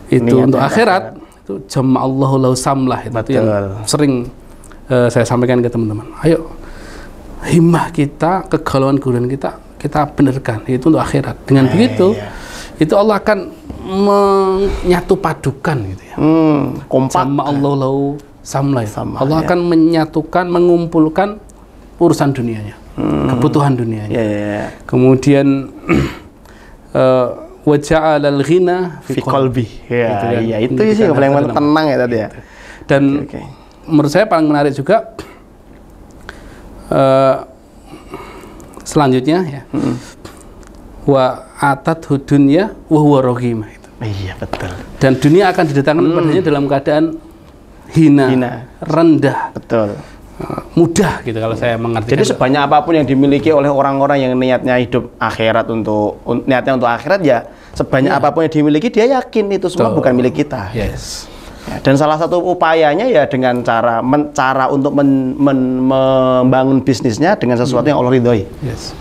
Speaker 1: untuk akhirat, itu jama'allahu lahu samlah. Itu yang sering saya sampaikan ke teman-teman. Ayo himmah kita, kegalauan, kegundahan kita benarkan itu untuk akhirat. Dengan begitu itu Allah akan menyatu padukan gitu ya.
Speaker 2: Kompak.
Speaker 1: Jama'allahu lahu samlah. Allah akan menyatukan, mengumpulkan urusan dunianya, kebutuhan dunianya. Kemudian waja'alal ghina fi qalbi.
Speaker 2: Itu sih yang paling tenang ya tadi ya.
Speaker 1: Dan menurut saya paling menarik juga selanjutnya ya. Wa atat hudunya wa huwa raghimah itu.
Speaker 2: Iya, betul.
Speaker 1: Dan dunia akan didatangkan kepadanya dalam keadaan hina, rendah.
Speaker 2: Betul.
Speaker 1: Mudah gitu kalau saya mengerti.
Speaker 2: Jadi sebanyak apapun yang dimiliki oleh orang-orang yang niatnya hidup akhirat niatnya untuk akhirat, ya sebanyak apapun yang dimiliki dia yakin itu semua bukan milik kita.
Speaker 1: Yes.
Speaker 2: Ya, dan salah satu upayanya ya dengan cara untuk membangun bisnisnya dengan sesuatu yang Allah ridhoi.
Speaker 1: Yes.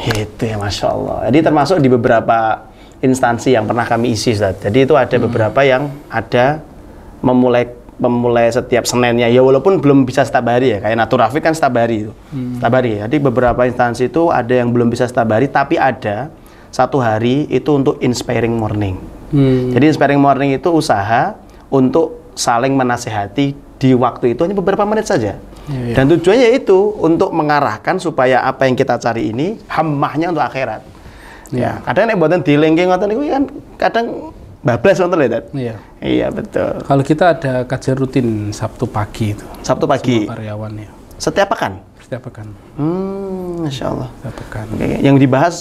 Speaker 2: Itu ya, Masya Allah. Jadi termasuk di beberapa instansi yang pernah kami isi, Ustaz. Jadi itu ada beberapa yang ada memulai setiap Seninnya, ya walaupun belum bisa setiap hari ya, kayak Naturafit kan setiap hari itu. Setiap hari ya. Jadi beberapa instansi itu ada yang belum bisa setiap hari, tapi ada satu hari itu untuk inspiring morning. Jadi inspiring morning itu usaha untuk saling menasehati di waktu itu hanya beberapa menit saja. Dan tujuannya itu untuk mengarahkan supaya apa yang kita cari ini hammahnya untuk akhirat. Ya, kadang nek mboten dilengke ngoten niku kan kadang bablas ngoten lho, Dad. Iya, betul.
Speaker 1: Kalau kita ada kajian rutin Sabtu pagi itu.
Speaker 2: Sabtu pagi.
Speaker 1: Karyawan ya.
Speaker 2: Setiap pekan?
Speaker 1: setiap pekan.
Speaker 2: Masya Allah.
Speaker 1: Setiap pekan.
Speaker 2: Yang dibahas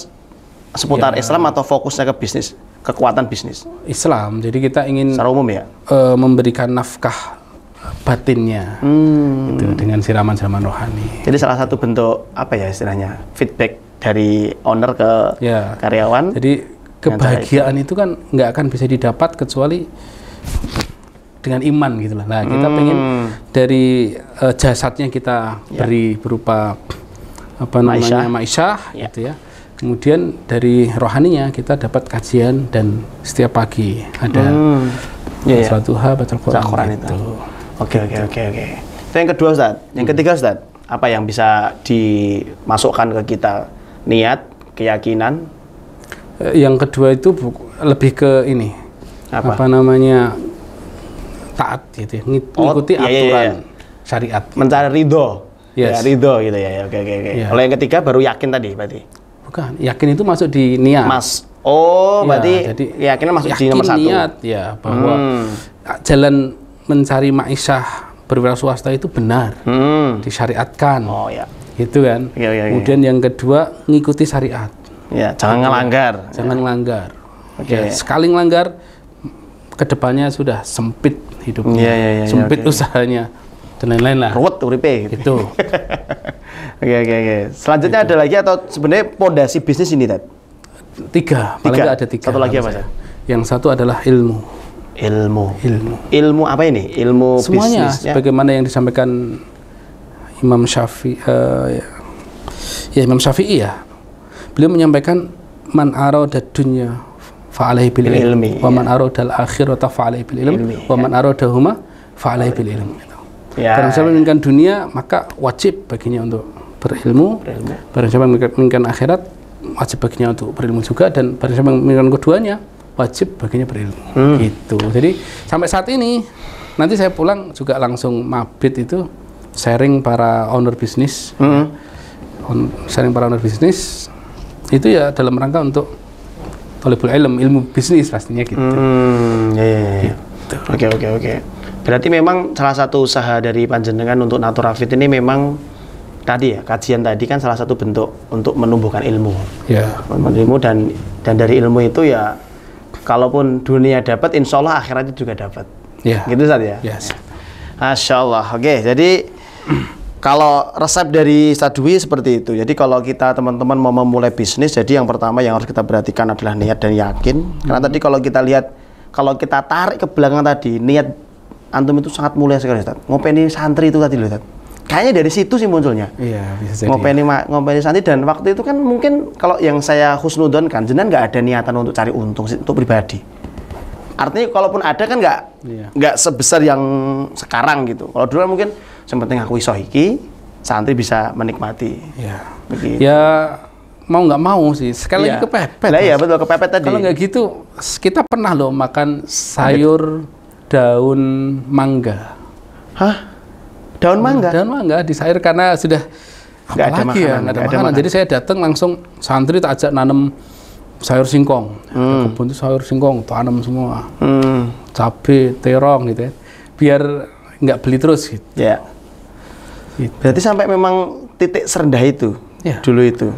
Speaker 2: seputar Islam atau fokusnya ke bisnis, kekuatan bisnis?
Speaker 1: Islam. Jadi kita ingin
Speaker 2: secara umum ya,
Speaker 1: memberikan nafkah batinnya gitu, dengan siraman-siraman rohani.
Speaker 2: Jadi salah satu bentuk apa ya istilahnya, feedback dari owner ke karyawan.
Speaker 1: Jadi kebahagiaan itu kan nggak akan bisa didapat kecuali dengan iman gitu lah. Nah, kita pengen dari jasadnya kita beri berupa apa namanya ma'isyah gitu ya. Kemudian dari rohaninya kita dapat kajian dan setiap pagi ada salat duha, baca Al-Qur'an itu.
Speaker 2: Oke. Itu yang kedua, Ustaz. Yang ketiga, Ustaz, apa yang bisa dimasukkan ke kita? Niat, keyakinan.
Speaker 1: Yang kedua itu lebih ke ini. Apa namanya? Taat gitu ya. Mengikuti aturan syariat.
Speaker 2: Mencari ridho. Ya, ridho gitu ya. Oke. Kalau yang ketiga baru yakin tadi berarti.
Speaker 1: Bukan, yakin itu masuk di niat.
Speaker 2: Berarti jadi yakinnya masuk di nomor 1.
Speaker 1: Niat ya, bahwa jalan mencari ma'isyah berwira swasta itu benar, disyariatkan. Gitu kan. Kemudian yang kedua, ngikuti syariat.
Speaker 2: Ya, jangan ngelanggar.
Speaker 1: Jangan ngelanggar. Ya, sekali ngelanggar, kedepannya sudah sempit hidupnya, sempit usahanya, dan lain-lain lah.
Speaker 2: Ruwet uripe
Speaker 1: gitu.
Speaker 2: Oke. Selanjutnya ada lagi atau sebenarnya pondasi bisnis ini, Dad?
Speaker 1: 3, paling nggak ada 3.
Speaker 2: Satu lagi apa, Dad?
Speaker 1: Yang satu adalah ilmu.
Speaker 2: Ilmu apa ini? Ilmu
Speaker 1: semuanya,
Speaker 2: bisnisnya?
Speaker 1: sebagaimana yang disampaikan Imam Syafi'i, Imam Syafi'i ya. Beliau menyampaikan man arada dunya fa'alaihi bil ilmi wa man arada al akhirata fa'alaihi bil ilmi wa man aradahuma fa'alaihi bil ilmi. Barang siapa menginginkan dunia, maka wajib baginya untuk berilmu. Barang siapa menginginkan akhirat, wajib baginya untuk berilmu juga. Dan barang siapa menginginkan keduanya, wajib baginya berilmu. Gitu. Jadi sampai saat ini, nanti saya pulang juga langsung mabit itu sharing para owner bisnis. Sharing para owner bisnis itu ya dalam rangka untuk thalibul ilmu bisnis pastinya gitu.
Speaker 2: Gitu. Oke. Berarti memang salah satu usaha dari panjenengan untuk Naturafit ini memang tadi ya, kajian tadi kan salah satu bentuk untuk menumbuhkan ilmu. Ilmu dan dari ilmu itu ya kalaupun dunia dapat, insya Allah akhiratnya juga dapat. Gitu Ustaz ya? Masya Allah. Oke, jadi kalau resep dari Ustaz Dwi seperti itu. Jadi kalau kita teman-teman mau memulai bisnis, jadi yang pertama yang harus kita perhatikan adalah niat dan yakin. Karena tadi kalau kita lihat, kalau kita tarik ke belakang tadi, niat antum itu sangat mulia sekali, Ustaz. Ngopeni santri itu tadi loh, Ustaz. Kayaknya dari situ sih munculnya.
Speaker 1: Bisa jadi.
Speaker 2: Ngopeni santri, dan waktu itu kan mungkin kalau yang saya husnudon kan, jenengan nggak ada niatan untuk cari untung untuk pribadi. Artinya kalaupun ada kan nggak sebesar yang sekarang gitu. Kalau dulu kan mungkin yang penting aku iso iki, santri bisa menikmati. Begitu.
Speaker 1: Ya mau nggak mau sih, sekali lagi kepepet.
Speaker 2: Iya betul, kepepet tadi.
Speaker 1: Kalau nggak gitu, kita pernah loh makan sayur daun mangga.
Speaker 2: Daun mangga?
Speaker 1: Daun mangga di sayur karena sudah
Speaker 2: nggak ada makanan.
Speaker 1: Jadi saya datang langsung, santri tak ajak nanam sayur singkong. Kebun itu sayur singkong, tanam semua. Cabai, terong gitu ya. Biar nggak beli terus gitu.
Speaker 2: Gitu. Berarti sampai memang titik serendah itu dulu itu.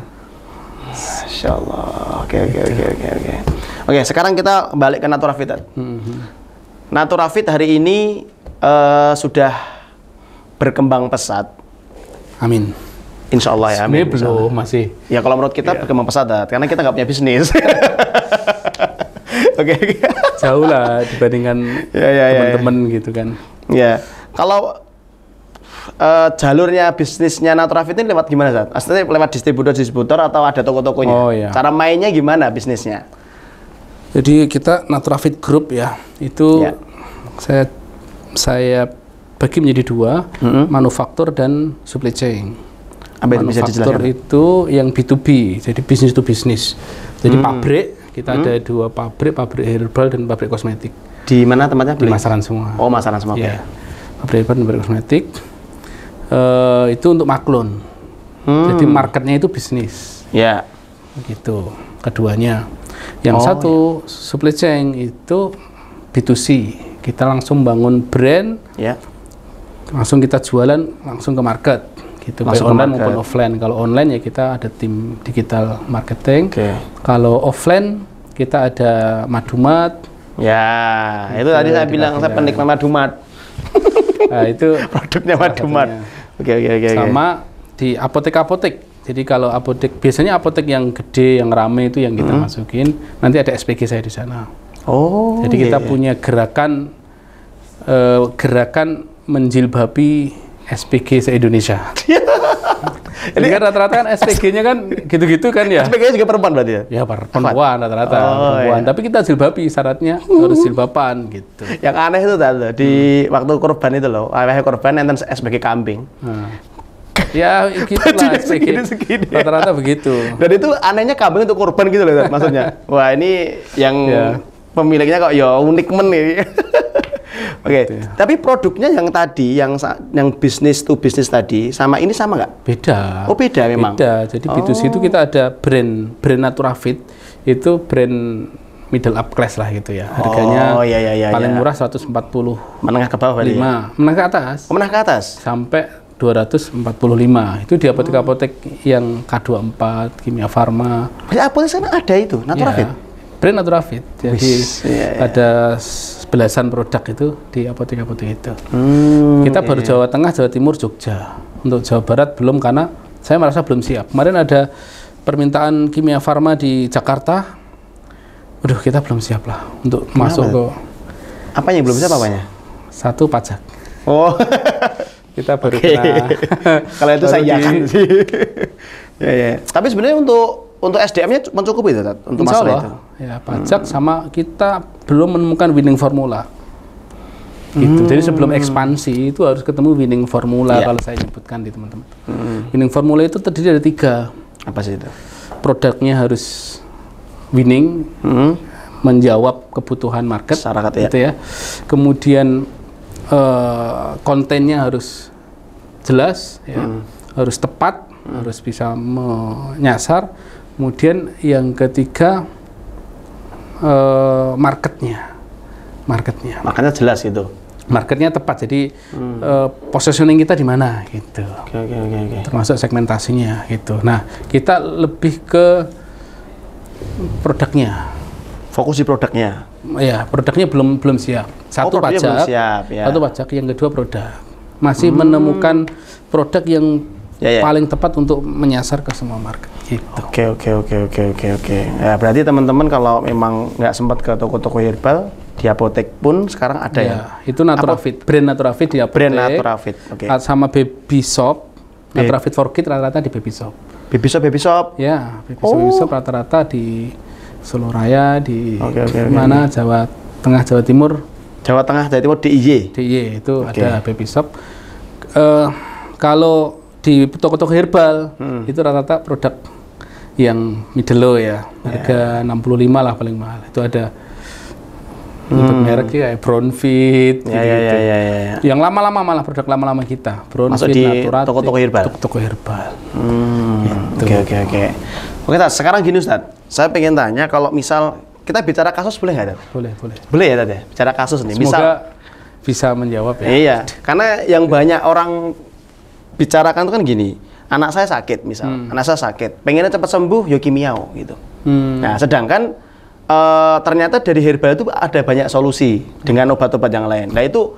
Speaker 2: Masya Allah. Oke, sekarang kita balik ke Naturafit. Naturafit hari ini sudah berkembang pesat.
Speaker 1: Amin.
Speaker 2: Insya Allah ya. Amin.
Speaker 1: Belum, masih.
Speaker 2: Ya kalau menurut kita berkembang pesat, karena kita nggak punya bisnis. Oke.
Speaker 1: Jauh lah dibandingkan teman-teman gitu kan.
Speaker 2: Kalau jalurnya bisnisnya Naturafit ini lewat gimana, Zat? Aslinya lewat distributor atau ada toko-tokonya? Cara mainnya gimana bisnisnya?
Speaker 1: Jadi kita Naturafit Group ya, itu saya bagi menjadi 2, manufaktur dan supply chain. Manufaktur itu yang B2B, jadi bisnis to bisnis. Jadi pabrik, kita ada 2 pabrik herbal dan pabrik kosmetik.
Speaker 2: Di mana tempatnya?
Speaker 1: Di Masaran semua.
Speaker 2: Oh, Masaran semua.
Speaker 1: Pabrik herbal dan pabrik kosmetik. Itu untuk maklun. Jadi marketnya itu bisnis. Gitu. Keduanya. Yang satu supply chain itu B2C. Kita langsung bangun brand. Langsung kita jualan langsung ke market. gitu, baik online maupun offline. Kalau online ya kita ada tim digital marketing. Kalau offline kita ada Madumat.
Speaker 2: Ya, itu tadi saya bilang saya penikmat Madumat.
Speaker 1: Nah, itu
Speaker 2: produknya Madumat. Oke.
Speaker 1: Sama di apotek-apotek. Jadi kalau apotek, biasanya apotek yang gede, yang rame itu yang kita masukin. Nanti ada SPG saya di sana. Jadi kita punya gerakan menjilbabi SPG se-Indonesia. Jadi kan rata-rata kan SPG-nya kan gitu-gitu kan ya.
Speaker 2: SPG-nya juga perempuan berarti ya?
Speaker 1: Ya perempuan rata-rata perempuan. Tapi kita jilbabi, syaratnya harus jilbaban gitu.
Speaker 2: Yang aneh itu tadi di waktu kurban itu loh, ayah kurban enten SPG kambing.
Speaker 1: Ya gitulah SPG. Rata-rata begitu.
Speaker 2: Dan itu anehnya kambing untuk kurban gitu loh maksudnya. Wah ini yang pemiliknya kok ya unik nih. Oke, tapi produknya yang tadi, yang bisnis to bisnis tadi, sama ini sama nggak?
Speaker 1: Beda.
Speaker 2: Oh beda memang.
Speaker 1: Beda. Jadi B2C itu kita ada brand Naturafit, itu brand middle up class lah gitu ya. Harganya paling murah 140.
Speaker 2: Menengah ke bawah berarti?
Speaker 1: Menengah ke atas.
Speaker 2: Menengah ke atas.
Speaker 1: Sampai 245. Itu di apotek-apotek yang K24, Kimia Farma.
Speaker 2: Banyak apotek sana ada itu, Naturafit.
Speaker 1: Brand Naturafit. Jadi ada belasan produk itu di apotek-apotek itu. Kita baru Jawa Tengah, Jawa Timur, Jogja. Untuk Jawa Barat belum karena saya merasa belum siap. Kemarin ada permintaan Kimia Farma di Jakarta. Waduh, kita belum siap lah untuk masuk ke.
Speaker 2: Apanya belum siap apanya?
Speaker 1: Satu pajak.
Speaker 2: Oh.
Speaker 1: Kita baru kena.
Speaker 2: Kalau itu saya yakin sih. Tapi sebenarnya untuk SDM-nya mencukupi itu, untuk masalah itu.
Speaker 1: Ya, pajak sama kita belum menemukan winning formula. Gitu. Jadi sebelum ekspansi itu harus ketemu winning formula kalau saya nyebutkan di teman-teman. Winning formula itu terdiri dari 3.
Speaker 2: Apa sih itu?
Speaker 1: Produknya harus winning, menjawab kebutuhan market, gitu ya. Kemudian kontennya harus jelas, harus tepat, harus bisa menyasar. Kemudian yang ketiga marketnya
Speaker 2: jelas gitu.
Speaker 1: Marketnya tepat, jadi positioning kita di mana gitu. Termasuk segmentasinya gitu. Nah, kita lebih ke produknya.
Speaker 2: Fokus di produknya.
Speaker 1: Ya, produknya belum siap. Satu pajak, satu pajak, yang kedua produk. Masih menemukan produk yang paling tepat untuk menyasar ke semua market. Gitu.
Speaker 2: Oke. Ya, berarti teman-teman kalau memang nggak sempat ke toko-toko herbal, di apotek pun sekarang ada ya.
Speaker 1: Itu Naturafit, brand Naturafit di apotek.
Speaker 2: Brand Naturafit,
Speaker 1: sama Baby Shop, Naturafit for Kids rata-rata di Baby Shop.
Speaker 2: Baby Shop?
Speaker 1: Ya, Baby Shop rata-rata di Solo Raya, di mana Jawa Tengah, Jawa Timur.
Speaker 2: Jawa Tengah, Jawa Timur DIY
Speaker 1: itu ada Baby Shop. Kalau di toko-toko herbal itu rata-rata produk yang middle low ya, harga 65 lah paling mahal. Itu ada merek kayak Brownfit, yang lama-lama malah produk lama-lama kita.
Speaker 2: Masuk di toko-toko herbal.
Speaker 1: Toko herbal.
Speaker 2: Oke, Tad, sekarang gini Ustaz, saya pengen tanya kalau misal kita bicara kasus boleh nggak, Tad? Boleh ya, Tad ya? Bicara kasus nih.
Speaker 1: Semoga bisa menjawab ya.
Speaker 2: Iya, karena yang banyak orang bicarakan itu kan gini, anak saya sakit misal, anak saya sakit, pengennya cepat sembuh, yo kimiau gitu. Nah, sedangkan ternyata dari herbal itu ada banyak solusi dengan obat-obat yang lain. Nah itu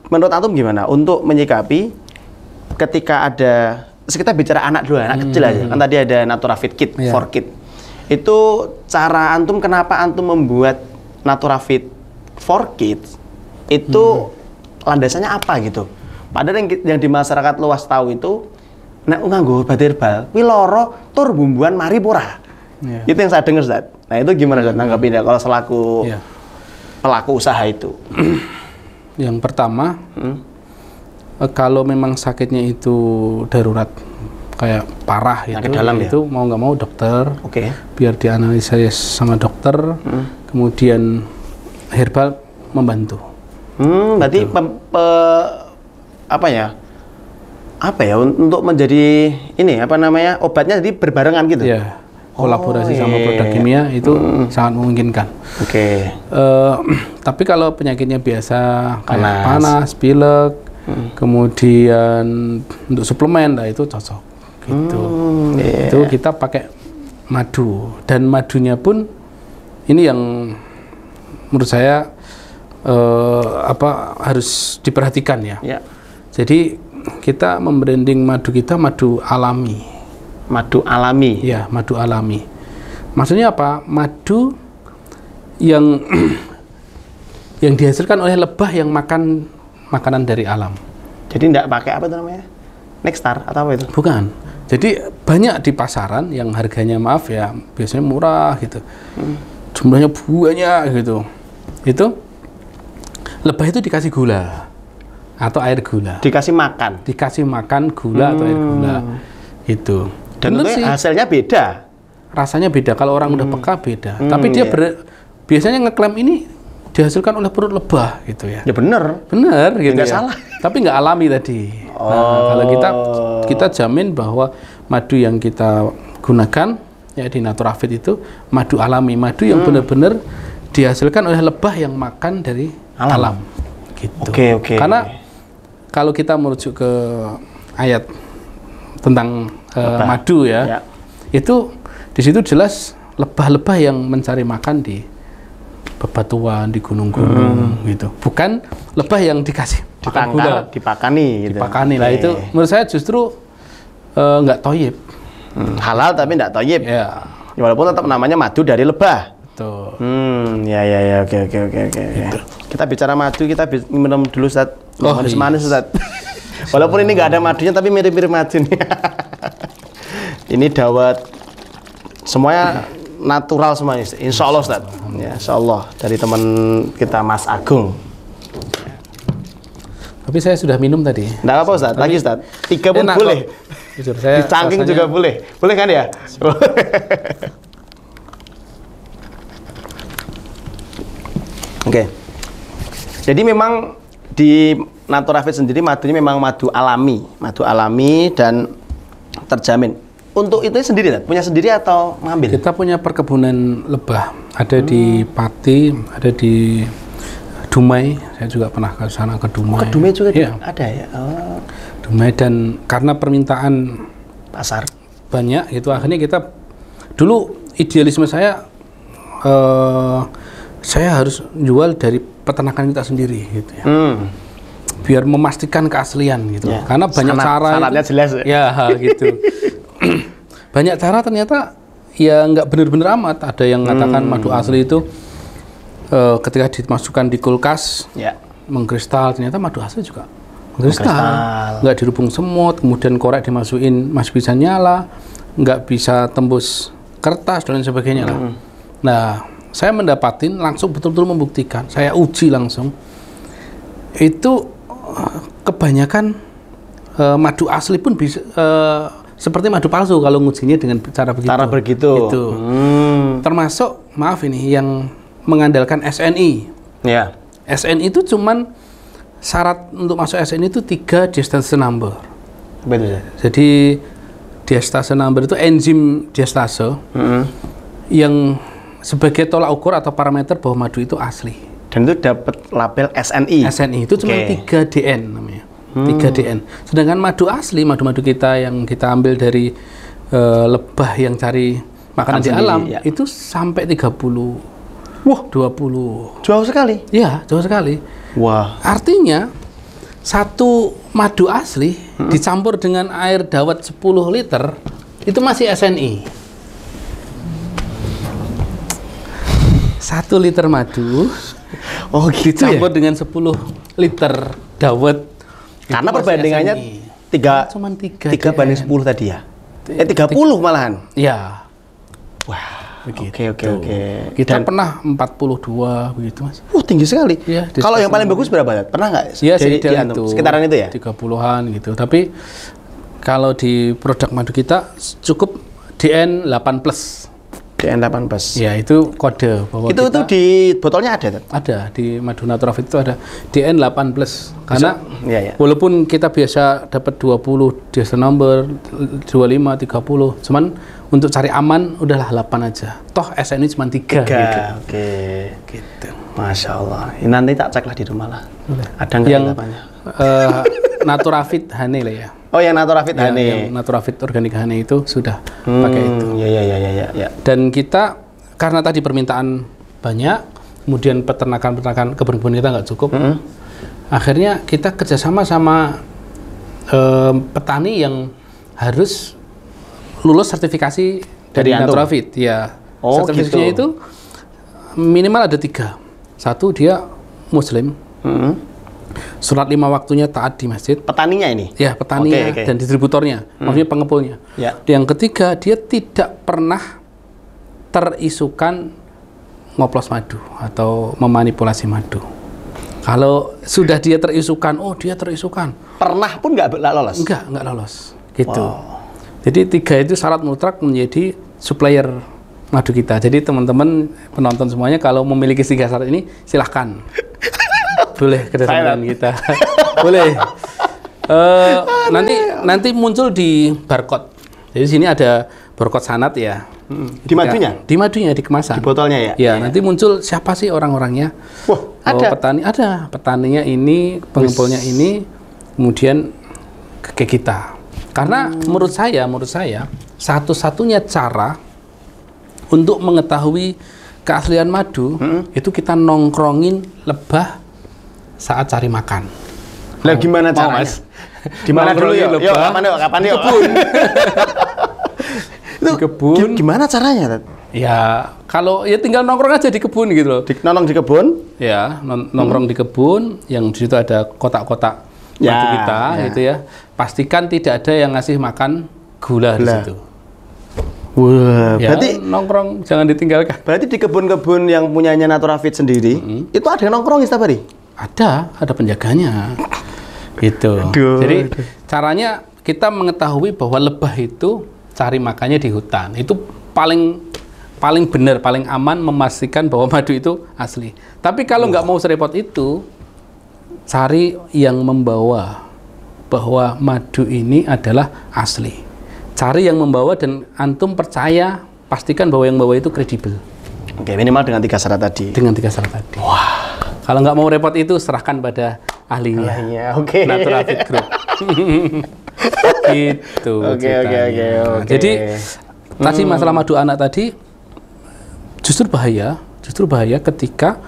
Speaker 2: menurut antum gimana untuk menyikapi ketika ada, kita bicara anak dulu, anak kecil aja, kan tadi ada Naturafit Kit, for Kid. Itu cara antum, kenapa antum membuat Naturafit for Kids itu landasannya apa gitu? Padahal yang di masyarakat luas tahu itu nek nganggo obat herbal kuwi lara tur bumbuan mari pura. Itu yang saya dengar, Ustaz. Nah, itu gimana Ustaz nanggapinnya kalau selaku pelaku usaha itu?
Speaker 1: Yang pertama, kalau memang sakitnya itu darurat kayak parah gitu,
Speaker 2: dalam
Speaker 1: itu mau nggak mau dokter, biar dianalisa sama dokter, kemudian herbal membantu.
Speaker 2: Berarti apa ya untuk menjadi ini apa namanya obatnya jadi berbarengan gitu?
Speaker 1: Ya, kolaborasi sama produk kimia itu sangat memungkinkan.
Speaker 2: Tapi
Speaker 1: kalau penyakitnya biasa kayak panas, pilek, kemudian untuk suplemen, nah itu cocok gitu. Itu kita pakai madu, dan madunya pun ini yang menurut saya harus diperhatikan ya. Jadi kita membranding madu kita madu alami.
Speaker 2: Madu alami.
Speaker 1: Ya, madu alami. Maksudnya apa? Madu yang yang dihasilkan oleh lebah yang makan makanan dari alam.
Speaker 2: Jadi tidak pakai apa itu namanya? Nectar atau apa itu?
Speaker 1: Bukan. Jadi banyak di pasaran yang harganya maaf ya biasanya murah gitu. Jumlahnya banyak gitu. Itu lebah itu dikasih gula atau air gula.
Speaker 2: Dikasih makan.
Speaker 1: Dikasih makan gula atau air gula. Itu.
Speaker 2: Dan hasilnya beda.
Speaker 1: Rasanya beda. Kalau orang udah peka beda. Tapi dia biasanya ngeklaim ini dihasilkan oleh perut lebah gitu ya.
Speaker 2: Ya bener.
Speaker 1: Bener gitu
Speaker 2: nggak
Speaker 1: ya.
Speaker 2: Salah.
Speaker 1: Tapi nggak alami tadi. Nah, kalau kita jamin bahwa madu yang kita gunakan ya di Naturafit itu madu alami, madu yang benar-benar dihasilkan oleh lebah yang makan dari alam. Gitu.
Speaker 2: Oke.
Speaker 1: Karena kalau kita merujuk ke ayat tentang madu ya, itu di situ jelas lebah-lebah yang mencari makan di bebatuan, di gunung-gunung gitu. Bukan lebah yang dikasih makan gula,
Speaker 2: dipakani gitu.
Speaker 1: Dipakani lah itu menurut saya justru nggak toyib.
Speaker 2: Halal tapi nggak toyib.
Speaker 1: Ya.
Speaker 2: Walaupun tetap namanya madu dari lebah.
Speaker 1: Betul.
Speaker 2: Ya, oke. Gitu. Kita bicara madu, kita minum dulu Ustaz. Manis-manis Ustaz. Walaupun ini nggak ada madunya tapi mirip-mirip madu nih. Ini dawet semuanya natural semuanya, insya Allah Ustaz. Ya, insya Allah dari teman kita Mas Agung.
Speaker 1: Tapi saya sudah minum tadi.
Speaker 2: Nggak apa Ustaz, lagi Ustaz. 3 pun boleh.
Speaker 1: Jujur, saya
Speaker 2: dicangking juga boleh. Boleh kan ya? Oke. Jadi memang di Naturafit sendiri madunya memang madu alami dan terjamin. Untuk itu sendiri, punya sendiri atau ngambil?
Speaker 1: Kita punya perkebunan lebah, ada di Pati, ada di Dumai. Saya juga pernah ke sana ke Dumai.
Speaker 2: Ke Dumai juga
Speaker 1: ya.
Speaker 2: Ada ya.
Speaker 1: Dumai, dan karena permintaan
Speaker 2: pasar
Speaker 1: banyak, itu akhirnya kita dulu idealisme saya harus jual dari peternakan kita sendiri, gitu ya. Biar memastikan keaslian gitu. Ya. Karena banyak cara.
Speaker 2: Syaratnya jelas.
Speaker 1: Ya, gitu. Banyak cara ternyata ya nggak benar-benar amat. Ada yang mengatakan madu asli itu ketika dimasukkan di kulkas mengkristal, ternyata madu asli juga mengkristal, nggak dirubung semut, kemudian korek dimasukin masih bisa nyala, nggak bisa tembus kertas dan sebagainya lah. Nah, saya mendapatin langsung betul-betul membuktikan, saya uji langsung itu kebanyakan madu asli pun bisa seperti madu palsu kalau ngujinya dengan cara begitu.
Speaker 2: Cara begitu.
Speaker 1: Itu. Termasuk, maaf ini, yang mengandalkan SNI.
Speaker 2: Ya.
Speaker 1: SNI itu cuman syarat untuk masuk SNI itu 3 diastase number.
Speaker 2: Betul.
Speaker 1: Jadi diastase number itu enzim diastase yang sebagai tolak ukur atau parameter bahwa madu itu asli.
Speaker 2: Dan itu dapat label SNI.
Speaker 1: SNI itu cuma 3 DN namanya. 3 DN. Sedangkan madu asli, madu-madu kita yang kita ambil dari lebah yang cari makanan di alam, itu sampai 30. Wah, 20.
Speaker 2: Jauh sekali.
Speaker 1: Iya, jauh sekali.
Speaker 2: Wah.
Speaker 1: Artinya satu madu asli dicampur dengan air dawet 10 liter itu masih SNI. 1 liter madu dicampur dengan 10 liter dawet.
Speaker 2: Karena perbandingannya 3 banding 10 tadi ya? 30 malahan?
Speaker 1: Iya.
Speaker 2: Wah,
Speaker 1: begitu.
Speaker 2: Oke.
Speaker 1: Kita pernah 42 begitu Mas.
Speaker 2: Tinggi sekali.
Speaker 1: Ya,
Speaker 2: kalau yang paling bagus berapa? Pernah nggak?
Speaker 1: Iya, itu.
Speaker 2: Sekitaran itu ya?
Speaker 1: 30-an gitu. Tapi kalau di produk madu kita cukup DN 8+.
Speaker 2: DN 8+.
Speaker 1: Ya, itu kode bahwa
Speaker 2: itu di botolnya ada?
Speaker 1: Ada, di madu Naturafit itu ada DN 8+. Karena walaupun kita biasa dapat 20 diastase number, 25, 30, cuman untuk cari aman udahlah 8 aja. Toh SNI cuma 3 gitu.
Speaker 2: Oke.
Speaker 1: Gitu.
Speaker 2: Masya Allah. Ini nanti tak cek lah di rumah lah. Ada nggak
Speaker 1: yang
Speaker 2: Naturafit
Speaker 1: Honey lah ya.
Speaker 2: Oh yang Naturafit Honey.
Speaker 1: Yang Naturafit Organic Honey itu sudah pakai itu.
Speaker 2: Ya.
Speaker 1: Dan kita karena tadi permintaan banyak, kemudian peternakan kebun-kebun kita nggak cukup, akhirnya kita kerjasama sama petani yang harus lulus sertifikasi dari Naturafit. Ya, sertifikasinya itu minimal ada 3. 1 dia Muslim, sholat 5 waktunya taat di masjid.
Speaker 2: Petaninya ini?
Speaker 1: Ya, petaninya dan distributornya, maksudnya pengepulnya.
Speaker 2: Ya.
Speaker 1: Yang ketiga, dia tidak pernah terisukan ngoplos madu atau memanipulasi madu. Kalau sudah dia terisukan, dia terisukan.
Speaker 2: Pernah pun nggak lolos?
Speaker 1: Nggak lolos. Gitu. Jadi 3 itu syarat mutlak menjadi supplier madu kita. Jadi teman-teman penonton semuanya kalau memiliki 3 syarat ini, silahkan. Boleh kerjasama dengan kita. Boleh. Nanti muncul di barcode. Jadi sini ada barcode sanad ya.
Speaker 2: Di madunya?
Speaker 1: Di madunya, di kemasan.
Speaker 2: Di botolnya ya?
Speaker 1: Ya, nanti muncul siapa sih orang-orangnya.
Speaker 2: Wah,
Speaker 1: ada. Petaninya ini, pengepulnya ini, kemudian ke kita. Karena menurut saya, satu-satunya cara untuk mengetahui keaslian madu, itu kita nongkrongin lebah saat cari makan.
Speaker 2: Lah gimana caranya? Mas? Di mana dulu ya? Yuk, kapan yuk? Itu kebun. Gimana caranya?
Speaker 1: Ya, kalau ya tinggal nongkrong aja di kebun gitu loh.
Speaker 2: Nongkrong di kebun?
Speaker 1: Ya, nongkrong di kebun yang di situ ada kotak-kotak madu kita gitu ya. Pastikan tidak ada yang ngasih makan gula di situ.
Speaker 2: Wah,
Speaker 1: ya, berarti nongkrong jangan ditinggalkan.
Speaker 2: Berarti di kebun-kebun yang punyanya Naturafit sendiri, itu ada yang nongkrong setiap hari?
Speaker 1: Ada penjaganya. Gitu. Jadi caranya kita mengetahui bahwa lebah itu cari makannya di hutan. Itu paling benar, paling aman memastikan bahwa madu itu asli. Tapi kalau nggak mau serepot itu, cari yang membawa bahwa madu ini adalah asli. Cari yang membawa dan antum percaya, pastikan bahwa yang membawa itu kredibel.
Speaker 2: Oke, minimal dengan 3 syarat tadi.
Speaker 1: Dengan 3 syarat tadi.
Speaker 2: Wah.
Speaker 1: Kalau nggak mau repot itu, serahkan pada ahlinya.
Speaker 2: Oke.
Speaker 1: Naturafit Group. Gitu.
Speaker 2: Oke.
Speaker 1: Jadi tadi masalah madu anak tadi justru bahaya ketika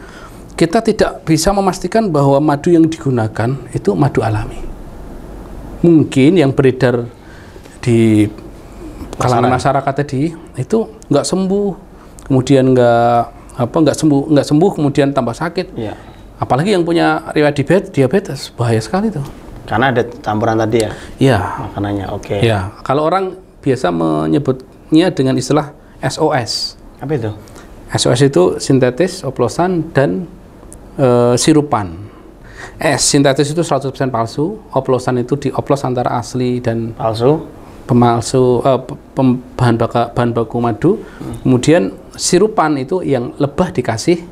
Speaker 1: kita tidak bisa memastikan bahwa madu yang digunakan itu madu alami. Mungkin yang beredar di kalangan masyarakat tadi itu nggak sembuh, kemudian nggak sembuh, kemudian tambah sakit.
Speaker 2: Ya.
Speaker 1: Apalagi yang punya riwayat diabetes, bahaya sekali tuh.
Speaker 2: Karena ada campuran tadi ya?
Speaker 1: Iya.
Speaker 2: Makanannya, oke.
Speaker 1: Ya, kalau orang biasa menyebutnya dengan istilah SOS.
Speaker 2: Apa itu?
Speaker 1: SOS itu sintetis, oplosan, dan sirupan. Sintetis itu 100% palsu, oplosan itu dioplos antara asli dan
Speaker 2: palsu.
Speaker 1: Bahan baku madu. Kemudian sirupan itu yang lebah dikasih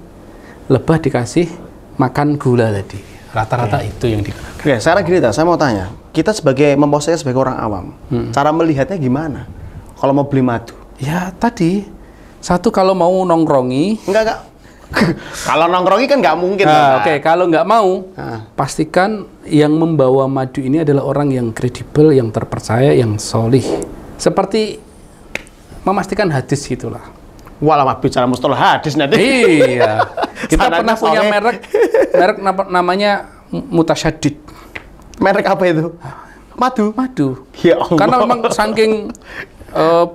Speaker 1: makan gula tadi. Rata-rata itu yang digunakan.
Speaker 2: Oke, sekarang gini, saya mau tanya. Kita memposisinya sebagai orang awam, cara melihatnya gimana? Kalau mau beli madu?
Speaker 1: Ya tadi, satu kalau mau nongkrongi.
Speaker 2: Enggak. Kalau nongkrongi kan nggak mungkin.
Speaker 1: Oke, kalau nggak mau, pastikan yang membawa madu ini adalah orang yang kredibel, yang terpercaya, yang solih. Seperti memastikan hadis gitulah.
Speaker 2: Walah, bicara mustalah hadis nanti.
Speaker 1: Iya. Kita pernah punya merek namanya Mutasyadid.
Speaker 2: Merek apa itu?
Speaker 1: Madu.
Speaker 2: Ya Allah.
Speaker 1: Karena memang saking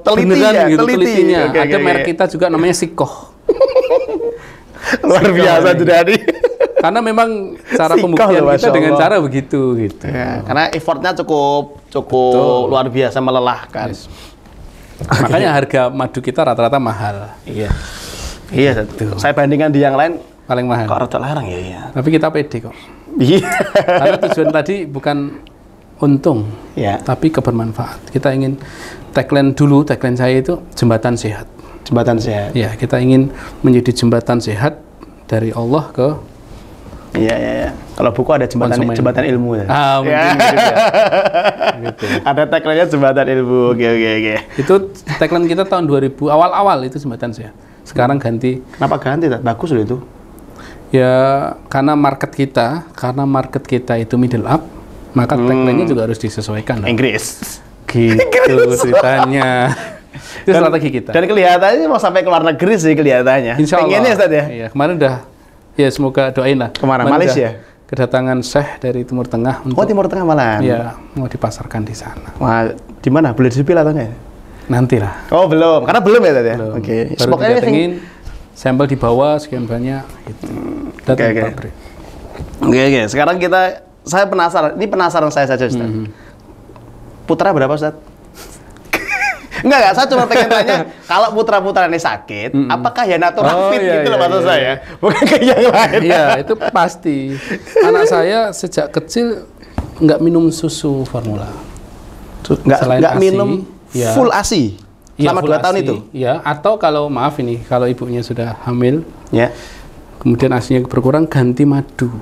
Speaker 1: telitinya.
Speaker 2: Okay,
Speaker 1: ada merek kita juga namanya Sikoh.
Speaker 2: Luar biasa Judadi.
Speaker 1: Karena memang cara pembuktian kita dengan cara begitu gitu.
Speaker 2: Ya, karena effortnya cukup luar biasa, melelahkan.
Speaker 1: Yes. Makanya harga madu kita rata-rata mahal.
Speaker 2: Iya. Saya bandingkan di yang lain
Speaker 1: paling mahal.
Speaker 2: Kok rada larang ya? Iya.
Speaker 1: Tapi kita pede kok.
Speaker 2: Iya.
Speaker 1: Karena tujuan tadi bukan untung, tapi kebermanfaat. Kita ingin tagline saya itu jembatan sehat.
Speaker 2: Jembatan sehat.
Speaker 1: Ya, kita ingin menjadi jembatan sehat dari Allah ke.
Speaker 2: Iya. Kalau buku ada jembatan ilmu ya.
Speaker 1: Mungkin gitu ya. Gitu.
Speaker 2: Ada tagline-nya jembatan ilmu. Oke.
Speaker 1: Itu tagline kita tahun 2000 awal-awal itu jembatan sehat. Sekarang ganti.
Speaker 2: Kenapa ganti? Bagus loh itu.
Speaker 1: Ya karena market kita itu middle up, maka tagline-nya juga harus disesuaikan.
Speaker 2: Inggris.
Speaker 1: Gitu ceritanya. Itu strategi kita.
Speaker 2: Dan kelihatannya mau sampai ke luar negeri sih kelihatannya.
Speaker 1: Insya Allah.
Speaker 2: Pengennya Ustaz ya?
Speaker 1: Iya, kemarin udah, ya semoga doain lah.
Speaker 2: Kemana? Malaysia?
Speaker 1: Kedatangan Syekh dari Timur Tengah.
Speaker 2: Timur Tengah malah?
Speaker 1: Iya, mau dipasarkan di sana.
Speaker 2: Wah, di mana? Boleh disipil atau enggak?
Speaker 1: Nantilah.
Speaker 2: Oh belum, karena belum ya tadi.
Speaker 1: Oke. Baru didatengin, sampel dibawa sekian banyak. Gitu. Datang ke pabrik.
Speaker 2: Oke. Sekarang saya penasaran. Ini penasaran saya saja Ustaz. Putra berapa Ustaz? Enggak, saya cuma pengen tanya, kalau putra-putra ini sakit, apakah ya natural fit gitu loh maksud saya? Bukan kayak yang lain.
Speaker 1: Iya, itu pasti. Anak saya sejak kecil nggak minum susu formula.
Speaker 2: Nggak minum full ASI selama 2 tahun itu?
Speaker 1: Iya, atau kalau maaf ini, kalau ibunya sudah hamil,
Speaker 2: ya,
Speaker 1: kemudian ASI-nya berkurang, ganti madu.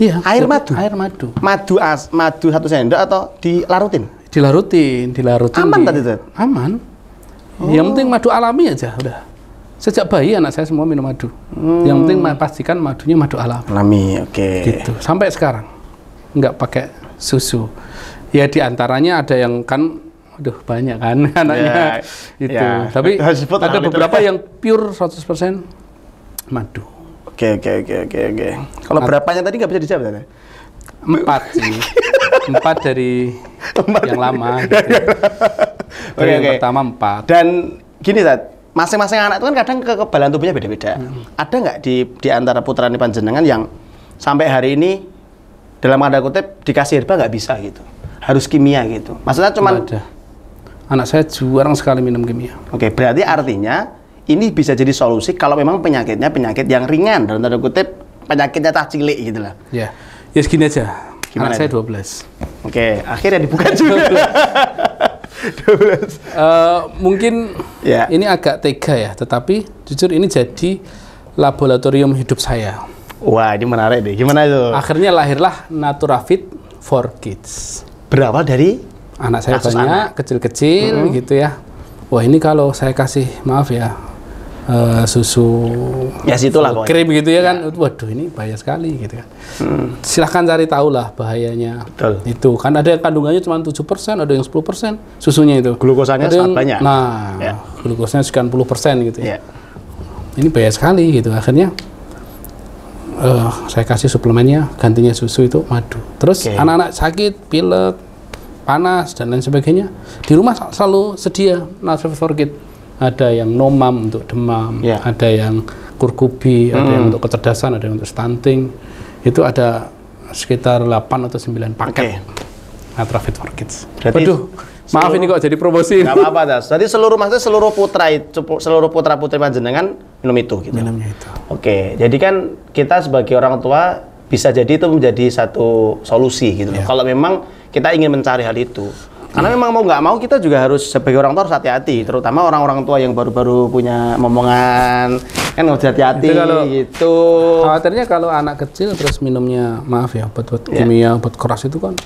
Speaker 1: Iya.
Speaker 2: Air madu?
Speaker 1: Air madu.
Speaker 2: Madu 1 sendok atau dilarutin?
Speaker 1: Dilarutin.
Speaker 2: Aman tadi tuh?
Speaker 1: Aman. Yang penting madu alami aja udah. Sejak bayi anak saya semua minum madu. Yang penting pastikan madunya madu alami.
Speaker 2: Alami, oke.
Speaker 1: Gitu. Sampai sekarang nggak pakai susu. Ya diantaranya ada yang kan, banyak kan anaknya itu. Tapi ada beberapa yang pure 100% madu.
Speaker 2: Oke. Kalau berapanya tadi nggak bisa dijawab tadi?
Speaker 1: 4 sih. 4 dari yang lama. Gitu. Dari yang pertama 4.
Speaker 2: Dan gini, masing-masing anak itu kan kadang kekebalan tubuhnya beda-beda. Ada nggak di antara putrane panjenengan yang sampai hari ini dalam tanda kutip dikasih herba nggak bisa gitu, harus kimia gitu? Maksudnya cuman
Speaker 1: ada. Anak saya jarang sekali minum kimia.
Speaker 2: Oke, berarti artinya ini bisa jadi solusi kalau memang penyakitnya penyakit yang ringan, dalam tanda kutip penyakitnya tak cilik gitu lah.
Speaker 1: Ya segini aja. Gimana anak saya 12.
Speaker 2: Oke, akhirnya dibuka juga. 12.
Speaker 1: Mungkin ini agak tega ya, tetapi jujur ini jadi laboratorium hidup saya.
Speaker 2: Wah, ini menarik deh. Gimana itu?
Speaker 1: Akhirnya lahirlah Naturafit for Kids.
Speaker 2: Berawal dari
Speaker 1: anak saya banyak, kecil-kecil gitu ya. Wah, ini kalau saya kasih, maaf ya, susu
Speaker 2: ya situlah
Speaker 1: krim gitu ya kan, waduh ini bahaya sekali gitu kan. Silahkan cari tahu lah bahayanya.
Speaker 2: Betul.
Speaker 1: Itu kan ada yang kandungannya cuma 7%, ada yang 10% susunya itu.
Speaker 2: Glukosanya sangat banyak.
Speaker 1: Nah, glukosanya sekian puluh persen gitu ya. Ini bahaya sekali gitu. Akhirnya saya kasih suplemennya, gantinya susu itu madu. Terus anak-anak sakit, pilek, panas dan lain sebagainya, di rumah selalu sedia Naturafit for Kids. Ada yang nomam untuk demam, ada yang kurkubi, ada yang untuk kecerdasan, ada yang untuk stunting. Itu ada sekitar 8 atau 9 paket Naturafit for Kids. Waduh, maaf ini kok jadi promosi.
Speaker 2: Nggak apa-apa, Das. Jadi seluruh putra putri panjenengan minum itu gitu.
Speaker 1: Minumnya itu.
Speaker 2: Oke, jadi kan kita sebagai orang tua bisa jadi itu menjadi satu solusi gitu loh. Kalau memang kita ingin mencari hal itu. Karena memang mau nggak mau kita juga harus sebagai orang tua harus hati-hati, terutama orang-orang tua yang baru-baru punya momongan kan harus hati-hati gitu.
Speaker 1: Khawatirnya kalau anak kecil terus minumnya, maaf ya, obat kimia, obat keras itu kan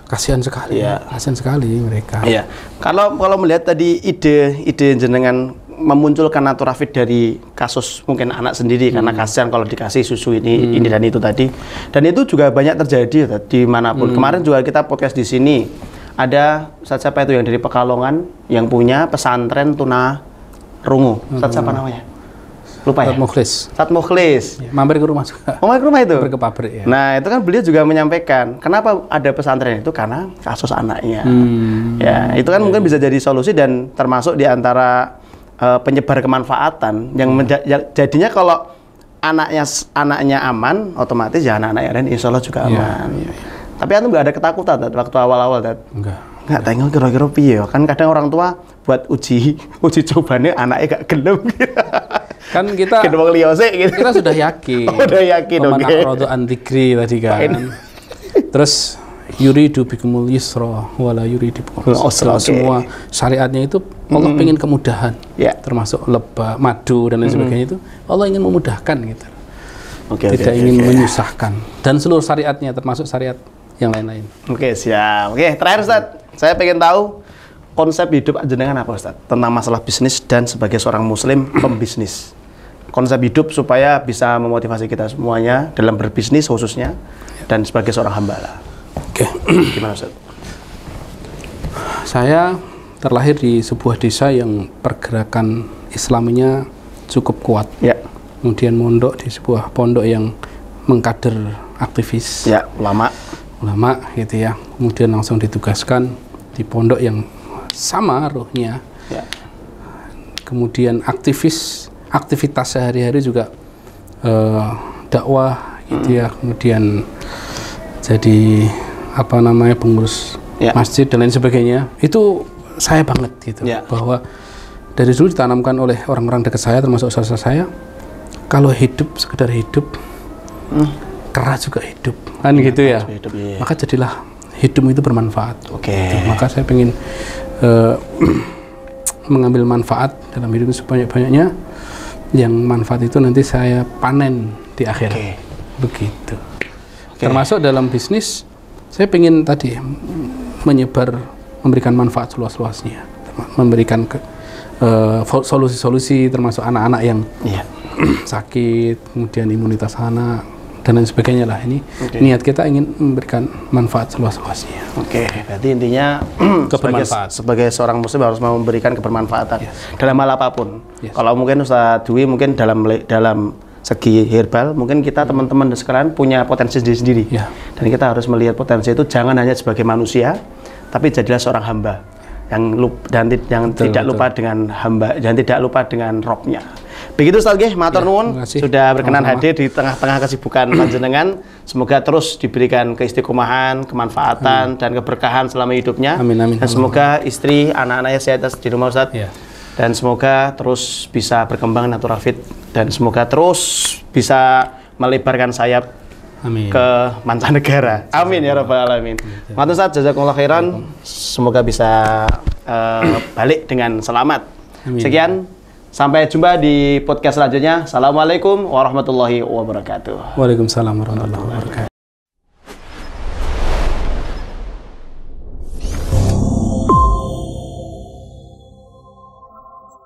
Speaker 1: kasihan sekali, kasihan sekali mereka.
Speaker 2: Iya. Kalau melihat tadi ide jenengan memunculkan Naturafit dari kasus mungkin anak sendiri karena kasihan kalau dikasih susu ini dan itu tadi, dan itu juga banyak terjadi dimanapun. Kemarin juga kita podcast di sini. Ada Ustaz siapa itu yang dari Pekalongan yang punya pesantren tuna rungu. Ustaz siapa namanya? Lupa ya? Ustaz Mukhlis.
Speaker 1: Ya, mampir ke rumah juga.
Speaker 2: Oh, mampir ke rumah itu?
Speaker 1: Mampir ke pabrik ya.
Speaker 2: Nah, itu kan beliau juga menyampaikan, kenapa ada pesantren itu? Karena kasus anaknya. Ya, itu kan mungkin bisa jadi solusi dan termasuk di antara penyebar kemanfaatan yang jadinya kalau anaknya aman, otomatis ya anak-anak yang lain insya Allah juga aman. Tapi anu nggak ada ketakutan waktu awal-awal, nggak tengok kira-kira piye. Kan kadang orang tua buat uji cobanya anaknya gak gelem.
Speaker 1: Kan kita
Speaker 2: gitu.
Speaker 1: Kita sudah yakin.
Speaker 2: Udah yakin, oke.
Speaker 1: Rodo antikri tadi kan. Terus yuridu bikumul yusra wala yuridu bikumul usra. Semua syariatnya itu Allah ingin kemudahan. Termasuk lebah, madu dan lain sebagainya itu Allah ingin memudahkan gitu. Tidak ingin menyusahkan. Dan seluruh syariatnya termasuk syariat yang lain-lain.
Speaker 2: Oke, siap. Oke, terakhir Ustaz, saya pengen tahu konsep hidup jenengan apa Ustaz? Tentang masalah bisnis dan sebagai seorang muslim pembisnis. konsep hidup supaya bisa memotivasi kita semuanya dalam berbisnis khususnya dan sebagai seorang hamba lah.
Speaker 1: Oke.
Speaker 2: Gimana Ustaz?
Speaker 1: Saya terlahir di sebuah desa yang pergerakan Islaminya cukup kuat.
Speaker 2: Ya.
Speaker 1: Kemudian mondok di sebuah pondok yang mengkader aktivis.
Speaker 2: Ya, ulama
Speaker 1: gitu ya. Kemudian langsung ditugaskan di pondok yang sama ruhnya.
Speaker 2: Ya.
Speaker 1: Kemudian aktivitas sehari-hari juga dakwah gitu ya. Kemudian jadi pengurus masjid dan lain sebagainya. Itu saya banget gitu. Bahwa dari dulu ditanamkan oleh orang-orang dekat saya termasuk saudara saya, kalau hidup sekedar hidup, keras juga hidup kan gitu ya. Maka jadilah hidup itu bermanfaat. Gitu. Maka saya pengen mengambil manfaat dalam hidup sebanyak-banyaknya, yang manfaat itu nanti saya panen di akhir. Begitu. Termasuk dalam bisnis, saya pengen tadi memberikan manfaat seluas-luasnya, memberikan solusi-solusi termasuk anak-anak yang sakit, kemudian imunitas anak dan lain sebagainya lah. Ini niat kita ingin memberikan manfaat seluas-luasnya.
Speaker 2: Berarti intinya sebagai seorang muslim harus memberikan kebermanfaatan dalam hal apapun. Kalau mungkin Ustaz Dwi mungkin dalam segi herbal, mungkin kita teman-teman sekalian punya potensi sendiri. Dan kita harus melihat potensi itu jangan hanya sebagai manusia, tapi jadilah seorang hamba yang tidak lupa dengan hamba dan tidak lupa dengan Robnya. Begitu Ustaz nggih, matur nuwun sudah berkenan hadir di tengah-tengah kesibukan panjenengan. Semoga terus diberikan keistiqomahan, kemanfaatan dan keberkahan selama hidupnya. Dan semoga istri, anak-anaknya sehat di rumah Ustaz. Dan semoga terus bisa berkembang natural fit dan semoga terus bisa melebarkan sayap ke mancanegara. Amin ya rabbal alamin. Matur Ustaz, jazakumullah khairan. Semoga bisa balik dengan selamat. Sekian. Sampai jumpa di podcast selanjutnya. Assalamualaikum warahmatullahi wabarakatuh.
Speaker 1: Waalaikumsalam warahmatullahi wabarakatuh.